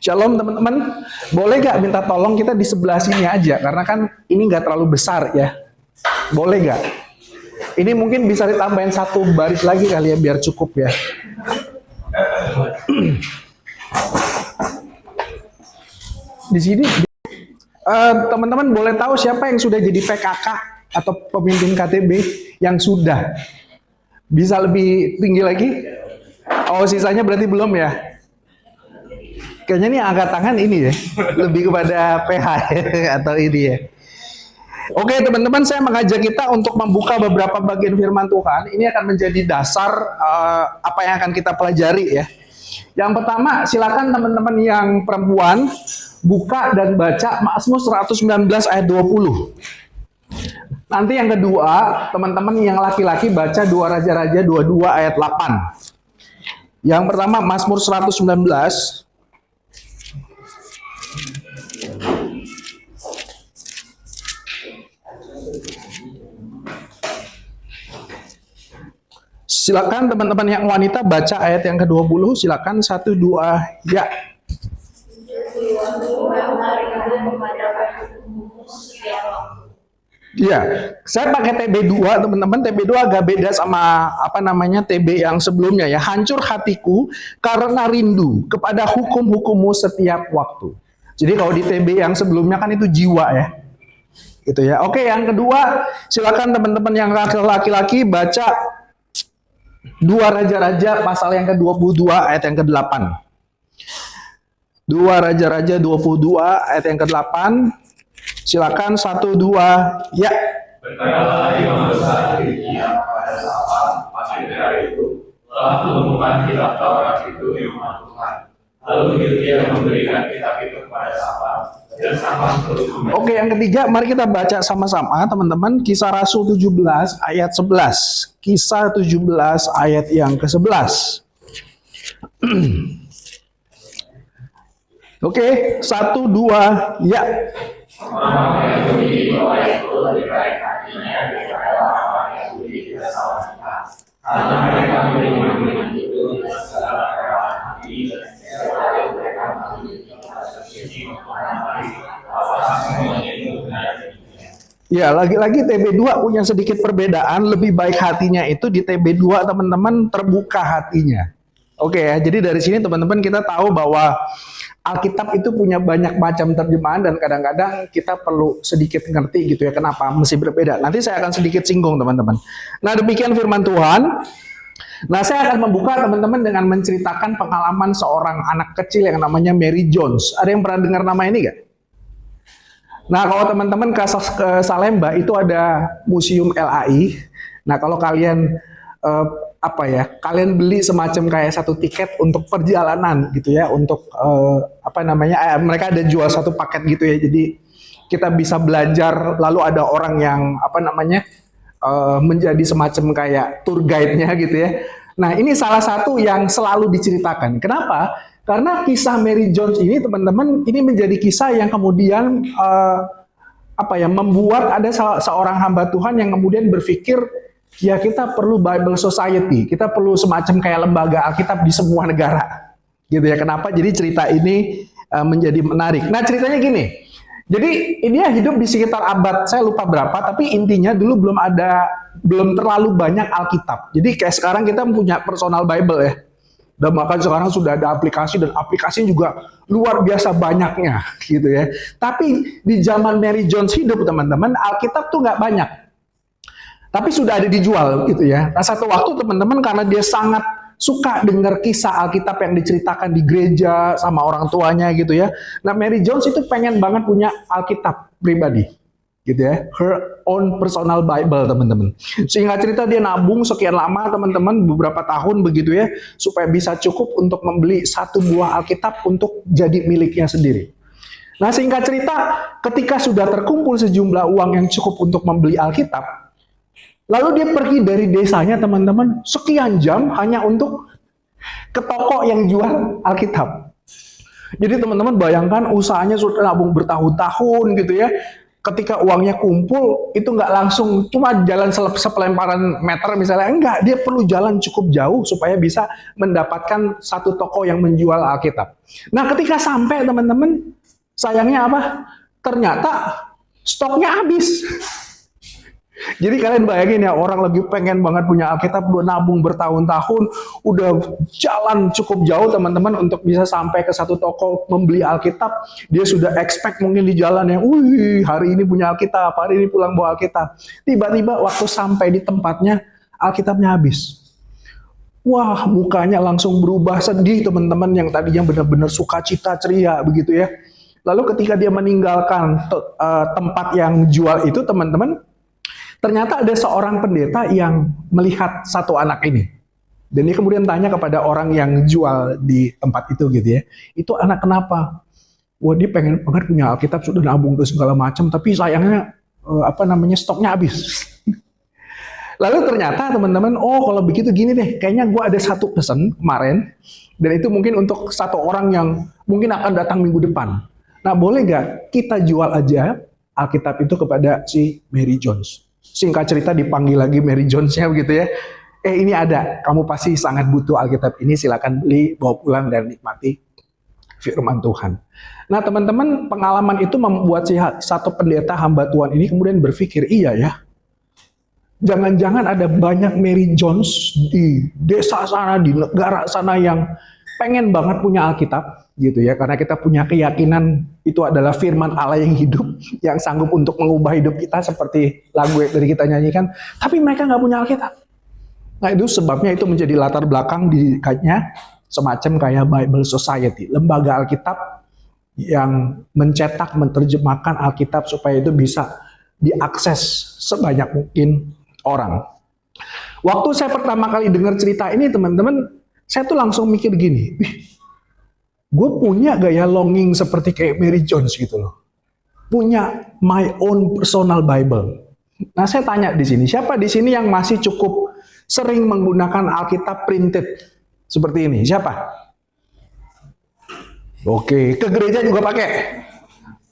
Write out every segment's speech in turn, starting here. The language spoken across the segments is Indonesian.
Shalom teman-teman, boleh gak minta tolong kita di sebelah sini aja, karena kan ini gak terlalu besar ya. Boleh gak? Ini mungkin bisa ditambahin satu baris lagi kali ya, biar cukup ya. Di sini, teman-teman boleh tahu siapa yang sudah jadi PKK atau pemimpin KTB yang sudah? Bisa lebih tinggi lagi? Oh, sisanya berarti belum ya? Kayaknya nih angkat tangan ini ya, lebih kepada PH ya, atau ini ya. Oke teman-teman, saya mengajak kita untuk membuka beberapa bagian firman Tuhan. Ini akan menjadi dasar apa yang akan kita pelajari ya. Yang pertama, silakan teman-teman yang perempuan buka dan baca Mazmur 119 ayat 20. Nanti yang kedua, teman-teman yang laki-laki baca 2 Raja-Raja 22 ayat 8. Yang pertama Mazmur 119. Silakan teman-teman yang wanita baca ayat yang ke-20, silakan 1 2 ya. Iya, saya pakai TB2 teman-teman. TB2 agak beda sama TB yang sebelumnya ya. Hancur hatiku karena rindu kepada hukum-hukummu setiap waktu. Jadi kalau di TB yang sebelumnya kan itu jiwa ya. Gitu ya. Oke, yang kedua, silakan teman-teman yang laki-laki baca 2 Raja-Raja pasal yang ke-22 ayat yang ke-8. 2 Raja-Raja 22 ayat yang ke-8. Silakan 1 2 ya. Berkatalah Imam besar dirinya pada saat pasti dari itu telah menemukan kitab Taurat itu di rumah Tuhan. Lalu dia memberikan kitab itu kepada Safan dan Safan terus. Oke, yang ketiga mari kita baca sama-sama teman-teman Kisah Rasul 17 ayat 11. Kisah 17 ayat yang ke-11. Oke, 1 2 ya. Orang yang Yahudi bahwa itu lebih baik hatinya daripada orang Yahudi tidak salah kita. Karena mereka menerima itu dengan segala kerelaan hati dan segala mereka memiliki persepsi mengenai apakah semuanya itu benar. Ya, lagi-lagi TB2 punya sedikit perbedaan. Lebih baik hatinya itu di TB2 teman-teman terbuka hatinya. Oke ya, jadi dari sini teman-teman kita tahu bahwa Alkitab itu punya banyak macam terjemahan dan kadang-kadang kita perlu sedikit ngerti gitu ya kenapa mesti berbeda. Nanti saya akan sedikit singgung teman-teman. Nah demikian firman Tuhan. Nah saya akan membuka teman-teman dengan menceritakan pengalaman seorang anak kecil yang namanya Mary Jones. Ada yang pernah dengar nama ini gak? Nah kalau teman-teman ke Salemba itu ada Museum LAI. Nah kalau kalian kalian beli semacam kayak satu tiket untuk perjalanan gitu ya, untuk mereka ada jual satu paket gitu ya, jadi kita bisa belajar, lalu ada orang yang menjadi semacam kayak tour guide-nya gitu ya. Nah ini salah satu yang selalu diceritakan. Kenapa? Karena kisah Mary Jones ini teman-teman, ini menjadi kisah yang kemudian membuat ada seorang hamba Tuhan yang kemudian berpikir, ya kita perlu Bible Society, kita perlu semacam kayak lembaga Alkitab di semua negara, gitu ya. Kenapa? Jadi cerita ini menjadi menarik. Nah ceritanya gini, jadi dia hidup di sekitar abad, saya lupa berapa, tapi intinya dulu belum terlalu banyak Alkitab. Jadi kayak sekarang kita punya personal Bible ya, dan bahkan sekarang sudah ada aplikasi dan aplikasinya juga luar biasa banyaknya, gitu ya. Tapi di zaman Mary Jones hidup teman-teman, Alkitab tuh nggak banyak. Tapi sudah ada dijual gitu ya. Nah satu waktu teman-teman karena dia sangat suka dengar kisah Alkitab yang diceritakan di gereja sama orang tuanya gitu ya. Nah Mary Jones itu pengen banget punya Alkitab pribadi gitu ya. Her own personal Bible teman-teman. Sehingga cerita dia nabung sekian lama teman-teman, beberapa tahun begitu ya. Supaya bisa cukup untuk membeli satu buah Alkitab untuk jadi miliknya sendiri. Nah singkat cerita ketika sudah terkumpul sejumlah uang yang cukup untuk membeli Alkitab, lalu dia pergi dari desanya teman-teman sekian jam hanya untuk ke toko yang jual Alkitab. Jadi teman-teman bayangkan usahanya sudah nabung bertahun-tahun gitu ya. ketika uangnya kumpul itu nggak langsung cuma jalan sepelemparan meter misalnya, enggak, dia perlu jalan cukup jauh supaya bisa mendapatkan satu toko yang menjual Alkitab. Nah, ketika sampai teman-teman, sayangnya apa? Ternyata stoknya habis. Jadi kalian bayangin ya, orang lagi pengen banget punya Alkitab, udah nabung bertahun-tahun, udah jalan cukup jauh teman-teman untuk bisa sampai ke satu toko membeli Alkitab. Dia sudah expect mungkin di jalan ya, wih hari ini punya Alkitab, hari ini pulang bawa Alkitab. Tiba-tiba waktu sampai di tempatnya, Alkitabnya habis. Wah, mukanya langsung berubah sedih teman-teman, yang tadinya benar-benar sukacita ceria begitu ya. Lalu ketika dia meninggalkan tempat yang jual itu teman-teman, ternyata ada seorang pendeta yang melihat satu anak ini. Dan dia kemudian tanya kepada orang yang jual di tempat itu gitu ya. Itu anak kenapa? Wah, dia pengen banget punya Alkitab, sudah nabung ke segala macam, tapi sayangnya stoknya habis. Lalu ternyata teman-teman, oh kalau begitu gini deh, kayaknya gue ada satu pesan kemarin, dan itu mungkin untuk satu orang yang mungkin akan datang minggu depan. Nah, boleh nggak kita jual aja Alkitab itu kepada si Mary Jones? Singkat cerita dipanggil lagi Mary Jones-nya begitu ya. Ini ada, kamu pasti sangat butuh Alkitab ini, silakan beli, bawa pulang dan nikmati firman Tuhan. Nah teman-teman, pengalaman itu membuat si satu pendeta hamba Tuhan ini kemudian berpikir, iya ya, jangan-jangan ada banyak Mary Jones di desa sana, di negara sana yang pengen banget punya Alkitab gitu ya, karena kita punya keyakinan itu adalah firman Allah yang hidup, yang sanggup untuk mengubah hidup kita seperti lagu yang tadi kita nyanyikan, tapi mereka nggak punya Alkitab. Nah itu sebabnya itu menjadi latar belakang dikatnya semacam kayak Bible Society, lembaga Alkitab yang mencetak, menerjemahkan Alkitab supaya itu bisa diakses sebanyak mungkin orang. Waktu saya pertama kali dengar cerita ini teman-teman, saya tuh langsung mikir gini, gue punya gaya longing seperti kayak Mary Jones gitu loh. Punya my own personal Bible. Nah, saya tanya di sini, siapa di sini yang masih cukup sering menggunakan Alkitab printed seperti ini? Siapa? Oke, ke gereja juga pakai.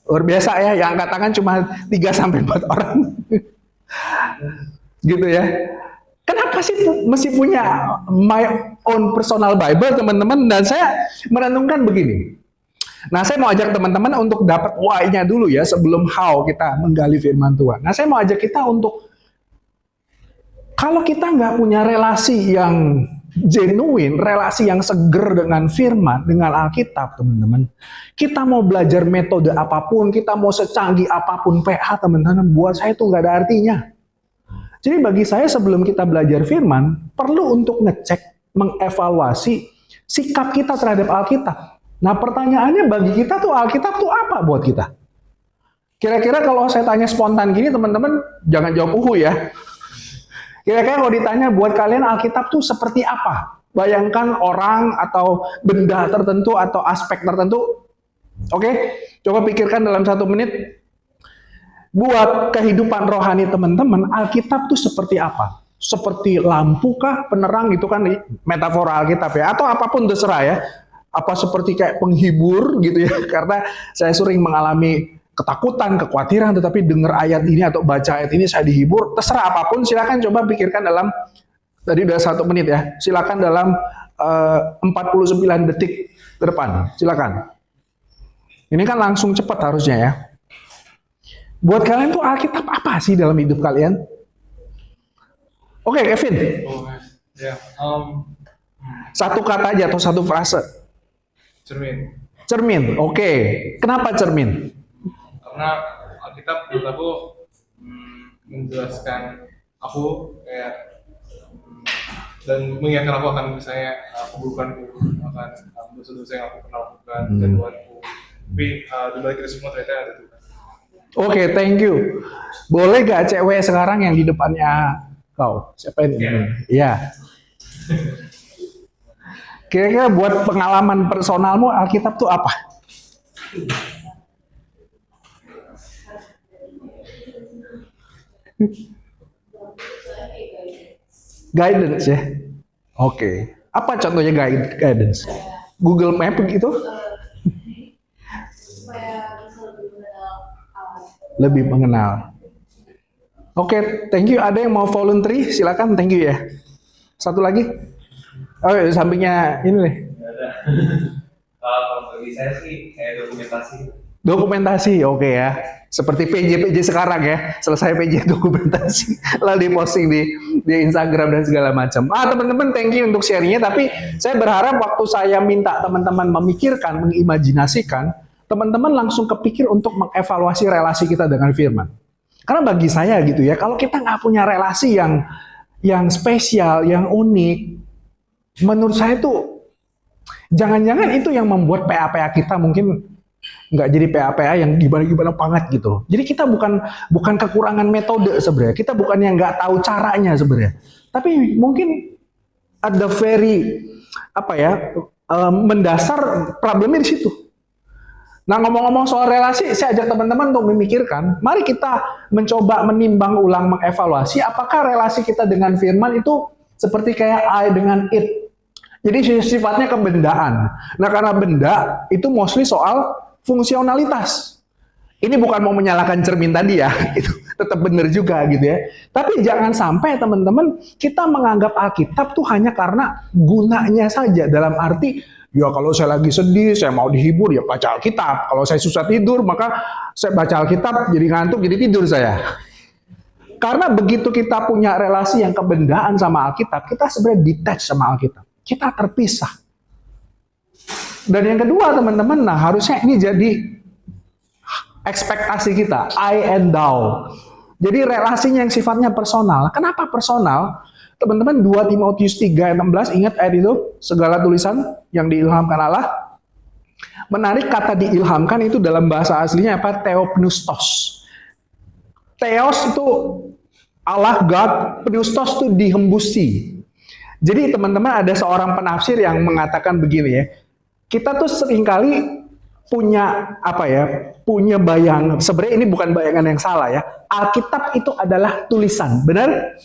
Luar biasa ya, yang angkat tangan cuma 3-4 orang. Gitu ya. Kenapa sih mesti punya my own personal Bible teman-teman? Dan saya merenungkan begini. Nah saya mau ajak teman-teman untuk dapat why-nya dulu ya sebelum how kita menggali firman Tuhan. Nah saya mau ajak kita untuk, kalau kita nggak punya relasi yang genuine, relasi yang seger dengan firman, dengan Alkitab teman-teman. Kita mau belajar metode apapun, kita mau secanggih apapun PA teman-teman, buat saya itu nggak ada artinya. Jadi bagi saya sebelum kita belajar firman, perlu untuk ngecek, mengevaluasi sikap kita terhadap Alkitab. Nah pertanyaannya bagi kita tuh Alkitab tuh apa buat kita? Kira-kira kalau saya tanya spontan gini teman-teman, jangan jawab ya. Kira-kira kalau ditanya buat kalian Alkitab tuh seperti apa? Bayangkan orang atau benda tertentu atau aspek tertentu. Oke, coba pikirkan dalam 1 menit. Buat kehidupan rohani teman-teman, Alkitab tuh seperti apa? Seperti lampu kah, penerang, itu kan metafora Alkitab ya, atau apapun terserah ya. Apa seperti kayak penghibur gitu ya, karena saya sering mengalami ketakutan, kekhawatiran, tetapi dengar ayat ini atau baca ayat ini saya dihibur, terserah apapun, silakan coba pikirkan dalam, tadi udah 1 menit ya, silakan dalam 49 detik ke depan, silakan. Ini kan langsung cepat harusnya ya. Buat kalian tuh Alkitab apa sih dalam hidup kalian? Oke, Kevin. Satu kata aja atau satu frase. Cermin. Cermin, oke. Kenapa cermin? Karena Alkitab menurut aku menjelaskan aku kayak dan mengingatkan aku akan misalnya keburukanku, akan dosa-dosa yang aku pernah lakukan, kejaduanku. Tapi di balik itu semua ternyata ada Tuhan. Oke, thank you. Boleh gak cewek sekarang yang di depannya kau? Siapa ini? Iya. Kira-kira buat pengalaman personalmu Alkitab tuh apa? Guidance ya? Oke. Apa contohnya guidance? Google Map gitu? lebih mengenal. Oke, thank you. Ada yang mau voluntary? Silakan, thank you ya. Satu lagi. Oh, sampingnya ini nih. Kalau bagi saya sih kayak dokumentasi. Dokumentasi, oke ya. Seperti PJ sekarang ya. Selesai PJ dokumentasi, lalu diposting di Instagram dan segala macam. Teman-teman, thank you untuk sharingnya. Tapi saya berharap waktu saya minta teman-teman memikirkan, mengimajinasikan, teman-teman langsung kepikir untuk mengevaluasi relasi kita dengan firman. Karena bagi saya gitu ya, kalau kita nggak punya relasi yang spesial, yang unik, menurut saya tuh jangan-jangan itu yang membuat PA-PA kita mungkin nggak jadi PA-PA yang gimana-gimana banget gitu loh. Jadi kita bukan kekurangan metode sebenarnya, kita bukan yang nggak tahu caranya sebenarnya, tapi mungkin ada mendasar problemnya di situ. Nah, ngomong-ngomong soal relasi, saya ajak teman-teman untuk memikirkan, mari kita mencoba menimbang ulang, mengevaluasi apakah relasi kita dengan firman itu seperti kayak I dengan it. Jadi sifatnya kebendaan. Nah, karena benda itu mostly soal fungsionalitas. Ini bukan mau menyalahkan cermin tadi ya, itu tetap benar juga gitu ya. Tapi jangan sampai teman-teman kita menganggap Alkitab tuh hanya karena gunanya saja, dalam arti ya kalau saya lagi sedih, saya mau dihibur ya baca Alkitab. Kalau saya susah tidur maka saya baca Alkitab, jadi ngantuk, jadi tidur saya. Karena begitu kita punya relasi yang kebendaan sama Alkitab, kita sebenarnya detach sama Alkitab. Kita terpisah. Dan yang kedua teman-teman, nah harusnya ini jadi ekspektasi kita, I and thou. Jadi relasinya yang sifatnya personal. Kenapa personal? Teman-teman 2 Timotius 3:16, ingat ayat itu? Segala tulisan yang diilhamkan Allah. Menarik, kata diilhamkan itu dalam bahasa aslinya apa? Theopneustos. Theos itu Allah, God, pneustos itu dihembusi. Jadi teman-teman ada seorang penafsir yang mengatakan begini ya. Kita tuh seringkali punya punya bayangan. Sebenarnya ini bukan bayangan yang salah ya. Alkitab itu adalah tulisan, benar?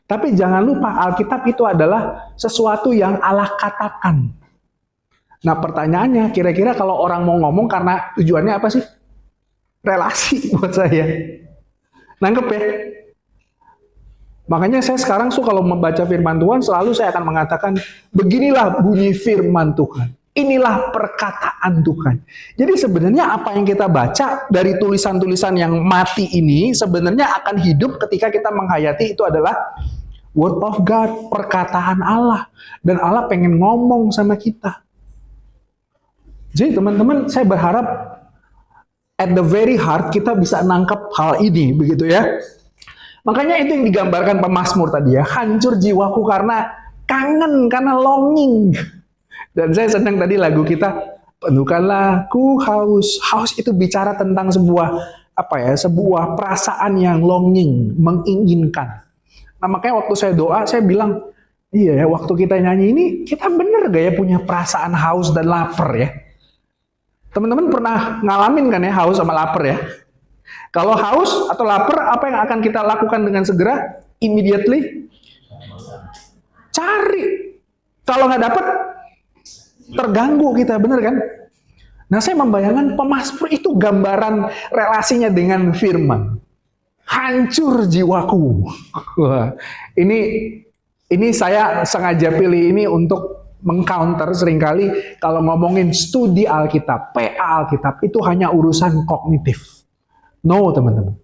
Tapi jangan lupa Alkitab itu adalah sesuatu yang Allah katakan. Nah, pertanyaannya kira-kira kalau orang mau ngomong karena tujuannya apa sih? Relasi buat saya. Nangkep ya? Makanya saya sekarang kalau membaca firman Tuhan selalu saya akan mengatakan beginilah bunyi firman Tuhan. Inilah perkataan Tuhan. Jadi sebenarnya apa yang kita baca dari tulisan-tulisan yang mati ini sebenarnya akan hidup ketika kita menghayati itu adalah Word of God, perkataan Allah. Dan Allah pengen ngomong sama kita. Jadi teman-teman, saya berharap at the very heart kita bisa nangkep hal ini, begitu ya. Makanya itu yang digambarkan pemazmur tadi ya, hancur jiwaku karena kangen, karena longing. Dan saya senang tadi lagu kita, penuhkanlah ku haus. Haus itu bicara tentang sebuah perasaan yang longing, menginginkan. Nah makanya waktu saya doa, saya bilang, iya ya, waktu kita nyanyi ini, kita bener gak ya punya perasaan haus dan lapar ya? Teman-teman pernah ngalamin kan ya haus sama lapar ya? Kalau haus atau lapar, apa yang akan kita lakukan dengan segera? Immediately? Cari. Kalau nggak dapat, terganggu kita, bener kan? Nah saya membayangkan pemazmur itu gambaran relasinya dengan firman. Hancur jiwaku. Wah, ini saya sengaja pilih ini untuk mengcounter seringkali kalau ngomongin studi Alkitab, PA Alkitab itu hanya urusan kognitif. No, teman-teman.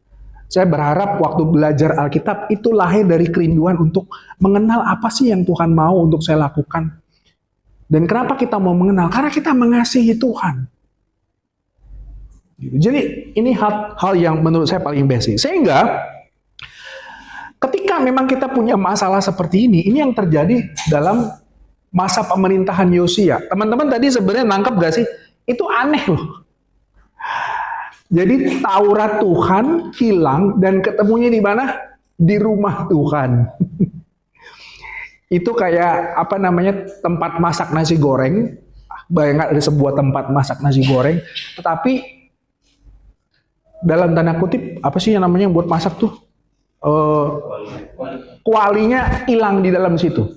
Saya berharap waktu belajar Alkitab itu lahir dari kerinduan untuk mengenal apa sih yang Tuhan mau untuk saya lakukan. Dan kenapa kita mau mengenal? Karena kita mengasihi Tuhan. Jadi ini hal yang menurut saya paling basic. Sehingga ketika memang kita punya masalah seperti ini yang terjadi dalam masa pemerintahan Yosia. Teman-teman tadi sebenarnya nangkep gak sih? Itu aneh loh. Jadi Taurat Tuhan hilang dan ketemunya di mana? Di rumah Tuhan. Itu kayak tempat masak nasi goreng. Bayangkan ada sebuah tempat masak nasi goreng, tetapi dalam tanda kutip apa sih yang namanya buat masak tuh? Kualinya hilang di dalam situ.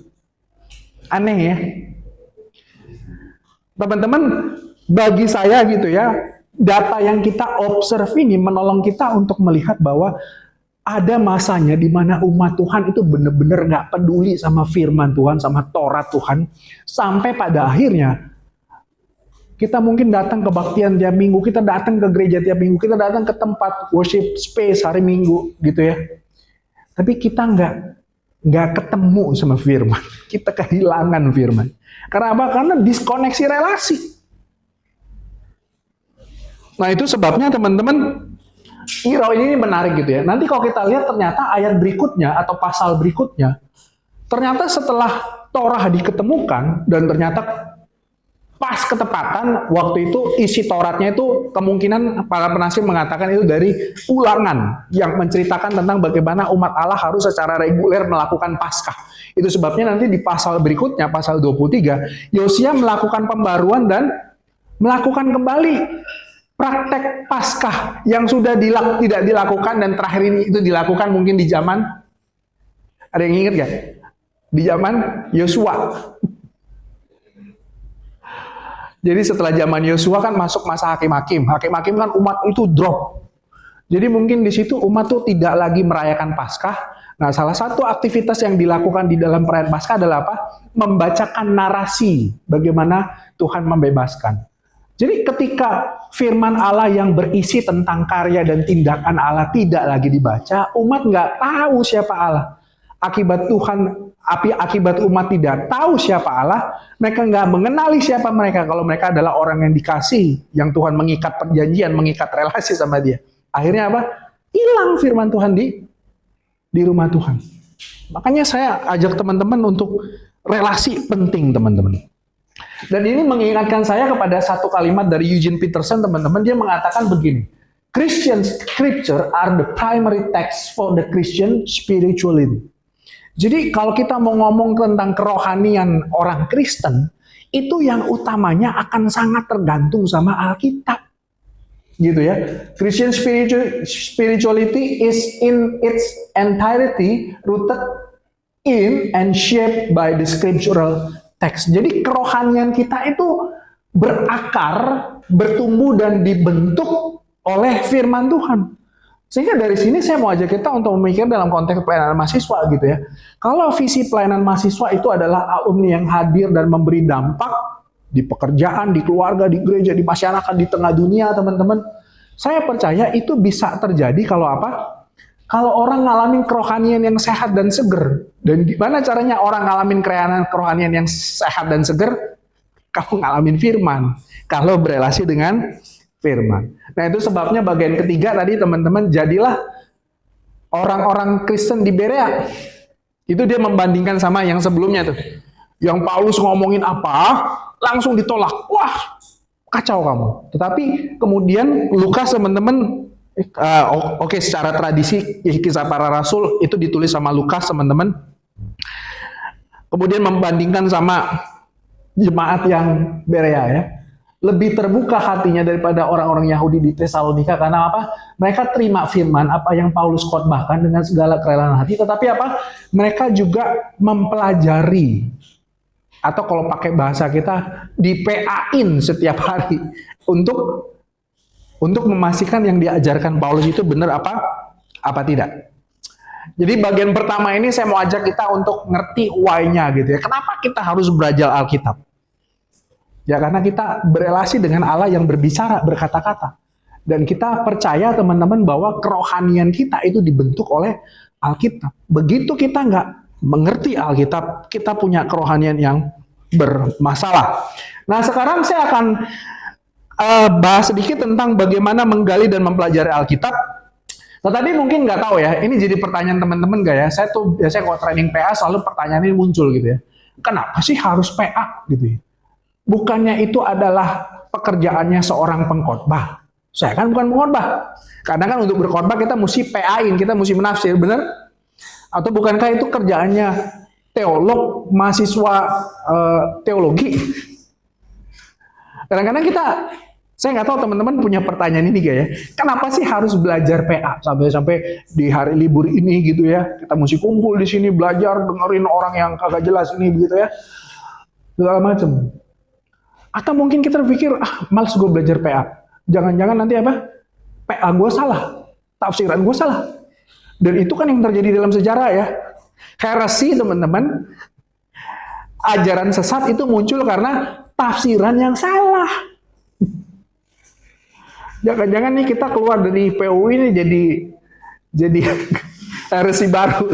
Aneh ya. Teman-teman, bagi saya gitu ya, data yang kita observe ini menolong kita untuk melihat bahwa ada masanya di mana umat Tuhan itu benar-benar nggak peduli sama firman Tuhan, sama Taurat Tuhan, sampai pada akhirnya kita mungkin datang ke kebaktian tiap minggu, kita datang ke gereja tiap minggu, kita datang ke tempat worship space hari Minggu, gitu ya. Tapi kita nggak ketemu sama firman, kita kehilangan firman. Karena apa? Karena diskoneksi relasi. Nah itu sebabnya teman-teman, Iro ini menarik gitu ya. Nanti kalau kita lihat ternyata ayat berikutnya atau pasal berikutnya, ternyata setelah Torah diketemukan dan ternyata pas ketepatan waktu itu isi Tauratnya itu kemungkinan para penafsir mengatakan itu dari Ulangan yang menceritakan tentang bagaimana umat Allah harus secara reguler melakukan Paskah. Itu sebabnya nanti di pasal berikutnya, pasal 23, Yosia melakukan pembaruan dan melakukan kembali praktek Paskah yang sudah tidak dilakukan dan terakhir ini itu dilakukan mungkin di zaman, ada yang ingat gak? Di zaman Yosua. Jadi setelah zaman Yosua kan masuk masa hakim-hakim. Hakim-hakim kan umat itu drop. Jadi mungkin di situ umat tuh tidak lagi merayakan Paskah. Nah, salah satu aktivitas yang dilakukan di dalam perayaan Paskah adalah apa? Membacakan narasi bagaimana Tuhan membebaskan. Jadi ketika firman Allah yang berisi tentang karya dan tindakan Allah tidak lagi dibaca, umat nggak tahu siapa Allah. Akibat umat tidak tahu siapa Allah, mereka nggak mengenali siapa mereka kalau mereka adalah orang yang dikasih, yang Tuhan mengikat perjanjian, mengikat relasi sama dia. Akhirnya apa? Hilang firman Tuhan di rumah Tuhan. Makanya saya ajak teman-teman untuk relasi penting, teman-teman. Dan ini mengingatkan saya kepada satu kalimat dari Eugene Peterson, teman-teman. Dia mengatakan begini, Christian scripture are the primary text for the Christian spirituality. Jadi kalau kita mau ngomong tentang kerohanian orang Kristen, itu yang utamanya akan sangat tergantung sama Alkitab. Gitu ya. Christian spirituality is in its entirety rooted in and shaped by the scriptural text. Jadi kerohanian kita itu berakar, bertumbuh dan dibentuk oleh firman Tuhan. Sehingga dari sini saya mau ajak kita untuk memikir dalam konteks pelayanan mahasiswa gitu ya. Kalau visi pelayanan mahasiswa itu adalah alumni yang hadir dan memberi dampak di pekerjaan, di keluarga, di gereja, di masyarakat, di tengah dunia, teman-teman. Saya percaya itu bisa terjadi kalau apa? Kalau orang ngalamin kerohanian yang sehat dan seger. Dan gimana caranya orang ngalamin kerohanian yang sehat dan seger? Kalau ngalamin firman. Kalau berelasi dengan firman. Nah itu sebabnya bagian ketiga tadi teman-teman, jadilah orang-orang Kristen di Berea. Itu dia membandingkan sama yang sebelumnya tuh. Yang Paulus ngomongin apa, langsung ditolak. Wah, kacau kamu. Tetapi kemudian Lukas teman-teman, oke, secara tradisi kisah para rasul itu ditulis sama Lukas teman-teman. Kemudian membandingkan sama jemaat yang Berea ya. Lebih terbuka hatinya daripada orang-orang Yahudi di Tesalonika. Karena apa? Mereka terima firman apa yang Paulus khotbahkan dengan segala kerelaan hati. Tetapi apa? Mereka juga mempelajari. Atau kalau pakai bahasa kita, di PA-in setiap hari. Untuk memastikan yang diajarkan Paulus itu benar apa tidak. Jadi bagian pertama ini saya mau ajak kita untuk ngerti why-nya gitu ya. Kenapa kita harus belajar Alkitab? Ya karena kita berelasi dengan Allah yang berbicara, berkata-kata. Dan kita percaya teman-teman bahwa kerohanian kita itu dibentuk oleh Alkitab. Begitu kita nggak mengerti Alkitab, kita punya kerohanian yang bermasalah. Nah sekarang saya akan bahas sedikit tentang bagaimana menggali dan mempelajari Alkitab. Tetapi mungkin nggak tahu ya, ini jadi pertanyaan teman-teman nggak ya? Saya tuh biasanya kalau training PA selalu pertanyaan ini muncul gitu ya. Kenapa sih harus PA gitu ya? Bukannya itu adalah pekerjaannya seorang pengkhotbah. Saya kan bukan pengkhotbah. Kadang kan untuk berkhotbah kita mesti PA-in, kita mesti menafsir, benar? Atau bukankah itu kerjaannya teolog, mahasiswa teologi? Kadang-kadang saya nggak tahu teman-teman punya pertanyaan ini gak ya? Kenapa sih harus belajar PA sampai di hari libur ini gitu ya? Kita mesti kumpul di sini belajar, dengerin orang yang kagak jelas ini begitu ya, segala macam. Atau mungkin kita berpikir, males gue belajar PA. Jangan-jangan nanti apa? PA gue salah, tafsiran gue salah. Dan itu kan yang terjadi dalam sejarah ya. Heresi teman-teman, ajaran sesat itu muncul karena tafsiran yang salah. Jangan-jangan nih kita keluar dari PU ini jadi heresi baru.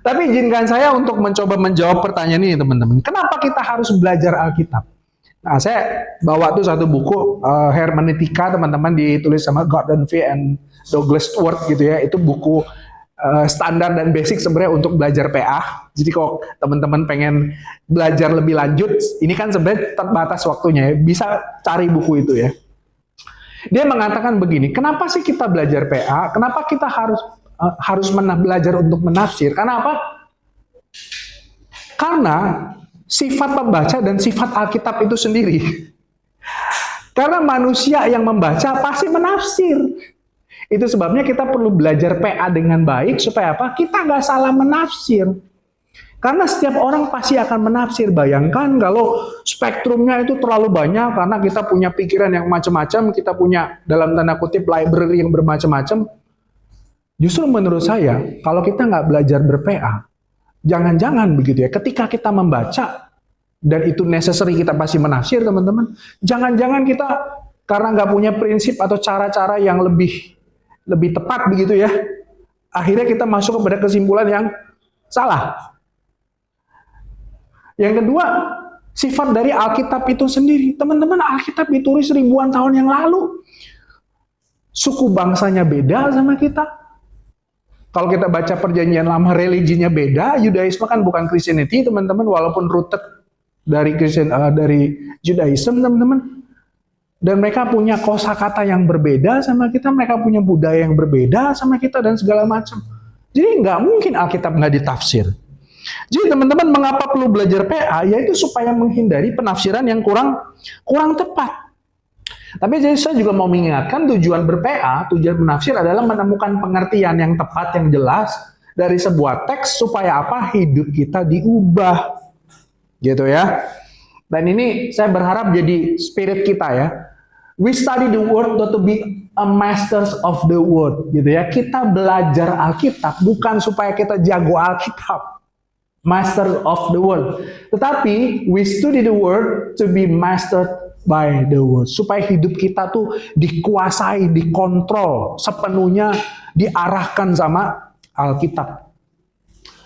Tapi izinkan saya untuk mencoba menjawab pertanyaan ini teman-teman. Kenapa kita harus belajar Alkitab? Nah, saya bawa tuh satu buku hermeneutika teman-teman, ditulis sama Gordon Fee and Douglas Stuart gitu ya. Itu buku standar dan basic sebenarnya untuk belajar PA. Jadi kalau teman-teman pengen belajar lebih lanjut, ini kan sebenarnya terbatas waktunya ya. Bisa cari buku itu ya. Dia mengatakan begini, kenapa sih kita belajar PA? Kenapa kita harus belajar untuk menafsir? Karena apa? Karena sifat pembaca dan sifat Alkitab itu sendiri. Karena manusia yang membaca pasti menafsir. Itu sebabnya kita perlu belajar PA dengan baik supaya apa? Kita nggak salah menafsir. Karena setiap orang pasti akan menafsir. Bayangkan kalau spektrumnya itu terlalu banyak karena kita punya pikiran yang macam-macam, kita punya dalam tanda kutip library yang bermacam-macam. Justru menurut saya, kalau kita nggak belajar ber-PA, jangan-jangan begitu ya, ketika kita membaca, dan itu necessary kita pasti menafsir teman-teman, jangan-jangan kita karena nggak punya prinsip atau cara-cara yang lebih tepat begitu ya, akhirnya kita masuk kepada kesimpulan yang salah. Yang kedua, sifat dari Alkitab itu sendiri. Teman-teman, Alkitab ditulis ribuan tahun yang lalu. Suku bangsanya beda sama kita. Kalau kita baca perjanjian lama, religinya beda. Yudaisme kan bukan Christianity, teman-teman, walaupun rooted dari Judaism, teman-teman. Dan mereka punya kosakata yang berbeda sama kita, mereka punya budaya yang berbeda sama kita dan segala macam. Jadi nggak mungkin Alkitab nggak ditafsir. Jadi teman-teman, mengapa perlu belajar PA? Yaitu supaya menghindari penafsiran yang kurang tepat. Tapi jadi saya juga mau mengingatkan tujuan ber-PA, tujuan menafsir adalah menemukan pengertian yang tepat, yang jelas dari sebuah teks supaya apa? Hidup kita diubah. Gitu ya. Dan ini saya berharap jadi spirit kita ya. We study the word not to be a masters of the word. Gitu ya. Kita belajar Alkitab bukan supaya kita jago Alkitab. Master of the word. Tetapi we study the word to be mastered by the word. Supaya hidup kita tuh dikuasai, dikontrol, sepenuhnya diarahkan sama Alkitab.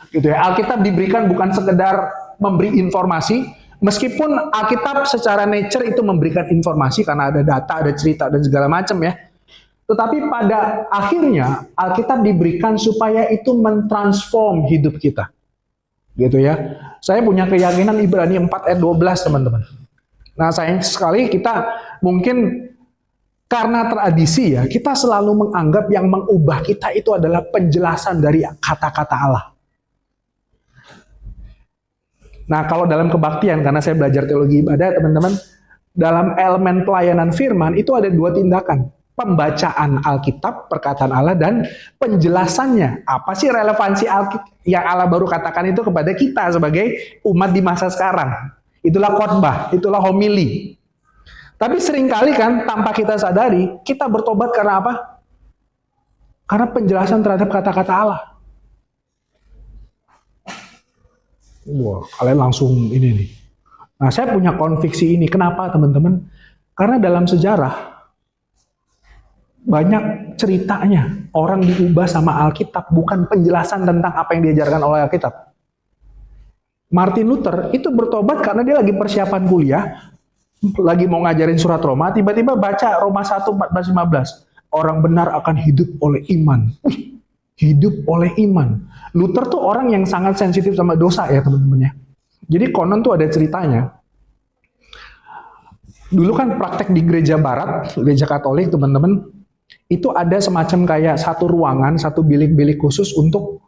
Gitu ya. Alkitab diberikan bukan sekedar memberi informasi, meskipun Alkitab secara nature itu memberikan informasi karena ada data, ada cerita dan segala macam ya. Tetapi pada akhirnya Alkitab diberikan supaya itu mentransform hidup kita. Gitu ya. Saya punya keyakinan Ibrani 4 ayat 12 teman-teman. Nah sayang sekali kita mungkin karena tradisi ya, kita selalu menganggap yang mengubah kita itu adalah penjelasan dari kata-kata Allah. Nah kalau dalam kebaktian, karena saya belajar teologi ibadah teman-teman, dalam elemen pelayanan firman itu ada dua tindakan. Pembacaan Alkitab, perkataan Allah, dan penjelasannya. Apa sih relevansi Alkitab yang Allah baru katakan itu kepada kita sebagai umat di masa sekarang? Itulah khotbah, itulah homili. Tapi seringkali kan tanpa kita sadari, kita bertobat karena apa? Karena penjelasan terhadap kata-kata Allah. Wah, kalian langsung ini nih. Nah, saya punya konviksi ini. Kenapa teman-teman? Karena dalam sejarah, banyak ceritanya orang diubah sama Alkitab, bukan penjelasan tentang apa yang diajarkan oleh Alkitab. Martin Luther itu bertobat karena dia lagi persiapan kuliah, lagi mau ngajarin surat Roma, tiba-tiba baca Roma 1, 14-15. Orang benar akan hidup oleh iman. Hidup oleh iman. Luther tuh orang yang sangat sensitif sama dosa ya teman-teman ya. Jadi konon tuh ada ceritanya. Dulu kan praktek di gereja barat, gereja Katolik teman-teman, itu ada semacam kayak satu ruangan, satu bilik-bilik khusus untuk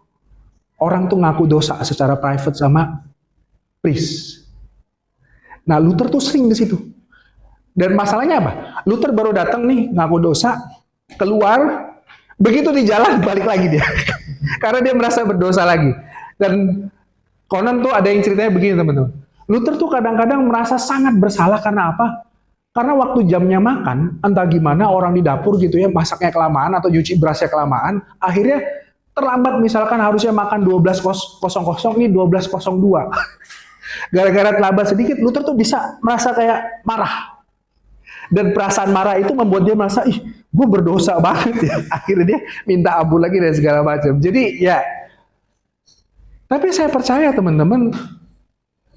orang tuh ngaku dosa secara private sama priest. Nah, Luther tuh sering di situ. Dan masalahnya apa? Luther baru datang nih ngaku dosa, keluar, begitu di jalan balik lagi dia. Karena dia merasa berdosa lagi. Dan konon tuh ada yang ceritanya begini teman-teman. Luther tuh kadang-kadang merasa sangat bersalah karena apa? Karena waktu jamnya makan, entah gimana orang di dapur gitu ya, masaknya kelamaan atau nyuci berasnya kelamaan, akhirnya terlambat misalkan harusnya makan 12.00, ini 12.02. Gara-gara terlambat sedikit, Luther tuh bisa merasa kayak marah. Dan perasaan marah itu membuat dia merasa, ih, gue berdosa banget ya. Akhirnya dia minta ampun lagi dan segala macam. Jadi ya, tapi saya percaya teman-teman,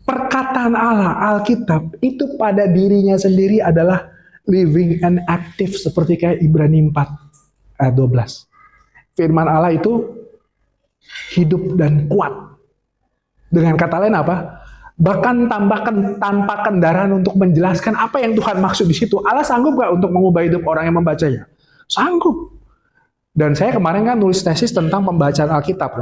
perkataan Allah, Alkitab, itu pada dirinya sendiri adalah living and active, seperti kayak Ibrani 4 ayat 12. Firman Allah itu hidup dan kuat. Dengan kata lain apa? Bahkan tanpa kendaraan untuk menjelaskan apa yang Tuhan maksud di situ. Allah sanggup gak untuk mengubah hidup orang yang membacanya? Sanggup. Dan saya kemarin kan nulis tesis tentang pembacaan Alkitab.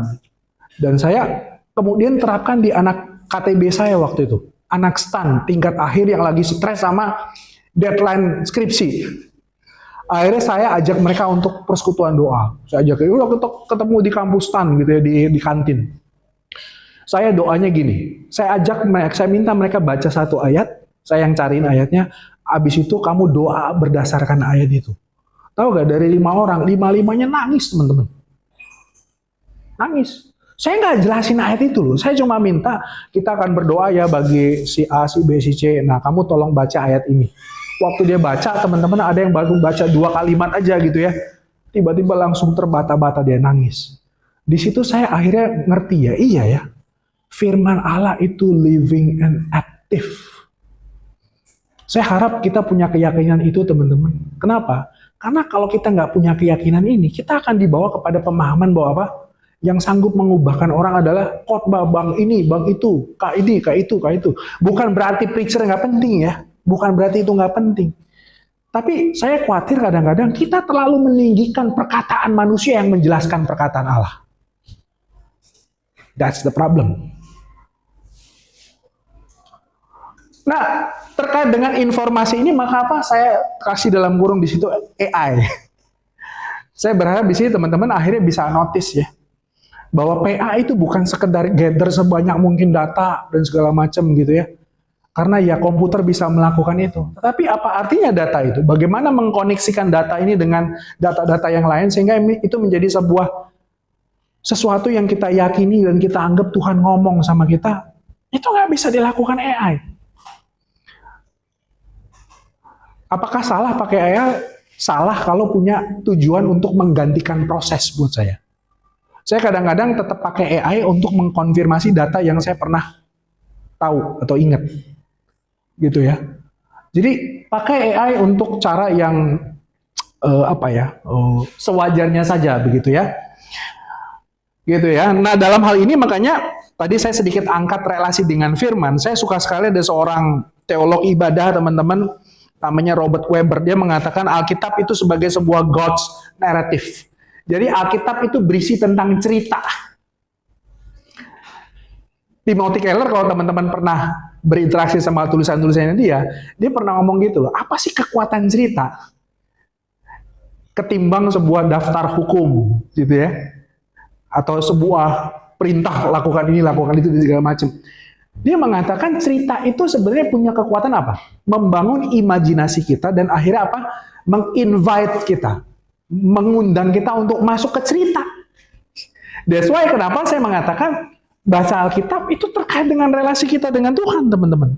Dan saya kemudian terapkan di anak KTB saya waktu itu. Anak STAN, tingkat akhir yang lagi stres sama deadline skripsi. Akhirnya saya ajak mereka untuk persekutuan doa. Saya ajak, yuk ketemu di kampus STAN gitu ya, di kantin. Saya doanya gini, saya minta mereka baca satu ayat, saya yang cariin ayatnya, abis itu kamu doa berdasarkan ayat itu. Tahu gak, dari 5 orang, 5-5-nya nangis teman-teman. Nangis. Saya nggak jelasin ayat itu loh, saya cuma minta kita akan berdoa ya bagi si A, si B, si C, nah kamu tolong baca ayat ini. Waktu dia baca, teman-teman ada yang baru baca 2 kalimat aja gitu ya, tiba-tiba langsung terbata-bata dia nangis. Di situ saya akhirnya ngerti ya, iya ya, firman Allah itu living and active. Saya harap kita punya keyakinan itu teman-teman. Kenapa? Karena kalau kita nggak punya keyakinan ini, kita akan dibawa kepada pemahaman bahwa apa? Yang sanggup mengubahkan orang adalah khotbah bang ini, bang itu, kak ini, kak itu, kak itu. Bukan berarti preacher nggak penting ya. Bukan berarti itu nggak penting. Tapi saya khawatir kadang-kadang kita terlalu meninggikan perkataan manusia yang menjelaskan perkataan Allah. That's the problem. Nah, terkait dengan informasi ini, maka apa? Saya kasih dalam kurung di situ AI. Saya berharap di sini teman-teman akhirnya bisa notice ya, bahwa PA itu bukan sekedar gather sebanyak mungkin data dan segala macam gitu ya. Karena ya komputer bisa melakukan itu. Tetapi apa artinya data itu? Bagaimana mengkoneksikan data ini dengan data-data yang lain sehingga itu menjadi sesuatu yang kita yakini dan kita anggap Tuhan ngomong sama kita. Itu nggak bisa dilakukan AI. Apakah salah pakai AI? Salah kalau punya tujuan untuk menggantikan proses buat saya. Saya kadang-kadang tetap pakai AI untuk mengkonfirmasi data yang saya pernah tahu atau ingat. Gitu ya. Jadi pakai AI untuk cara yang sewajarnya saja begitu ya. Gitu ya. Nah, dalam hal ini makanya tadi saya sedikit angkat relasi dengan firman. Saya suka sekali ada seorang teolog ibadah teman-teman, namanya Robert Weber. Dia mengatakan Alkitab itu sebagai sebuah God's narrative. Jadi Alkitab itu berisi tentang cerita. Timothy Keller, kalau teman-teman pernah berinteraksi sama tulisan-tulisannya dia pernah ngomong gitu loh, apa sih kekuatan cerita ketimbang sebuah daftar hukum gitu ya, atau sebuah perintah lakukan ini, lakukan itu, segala macam. Dia mengatakan cerita itu sebenarnya punya kekuatan apa? Membangun imajinasi kita dan akhirnya apa? Menginvite kita, mengundang kita untuk masuk ke cerita. That's why kenapa saya mengatakan baca Alkitab itu terkait dengan relasi kita dengan Tuhan, teman-teman.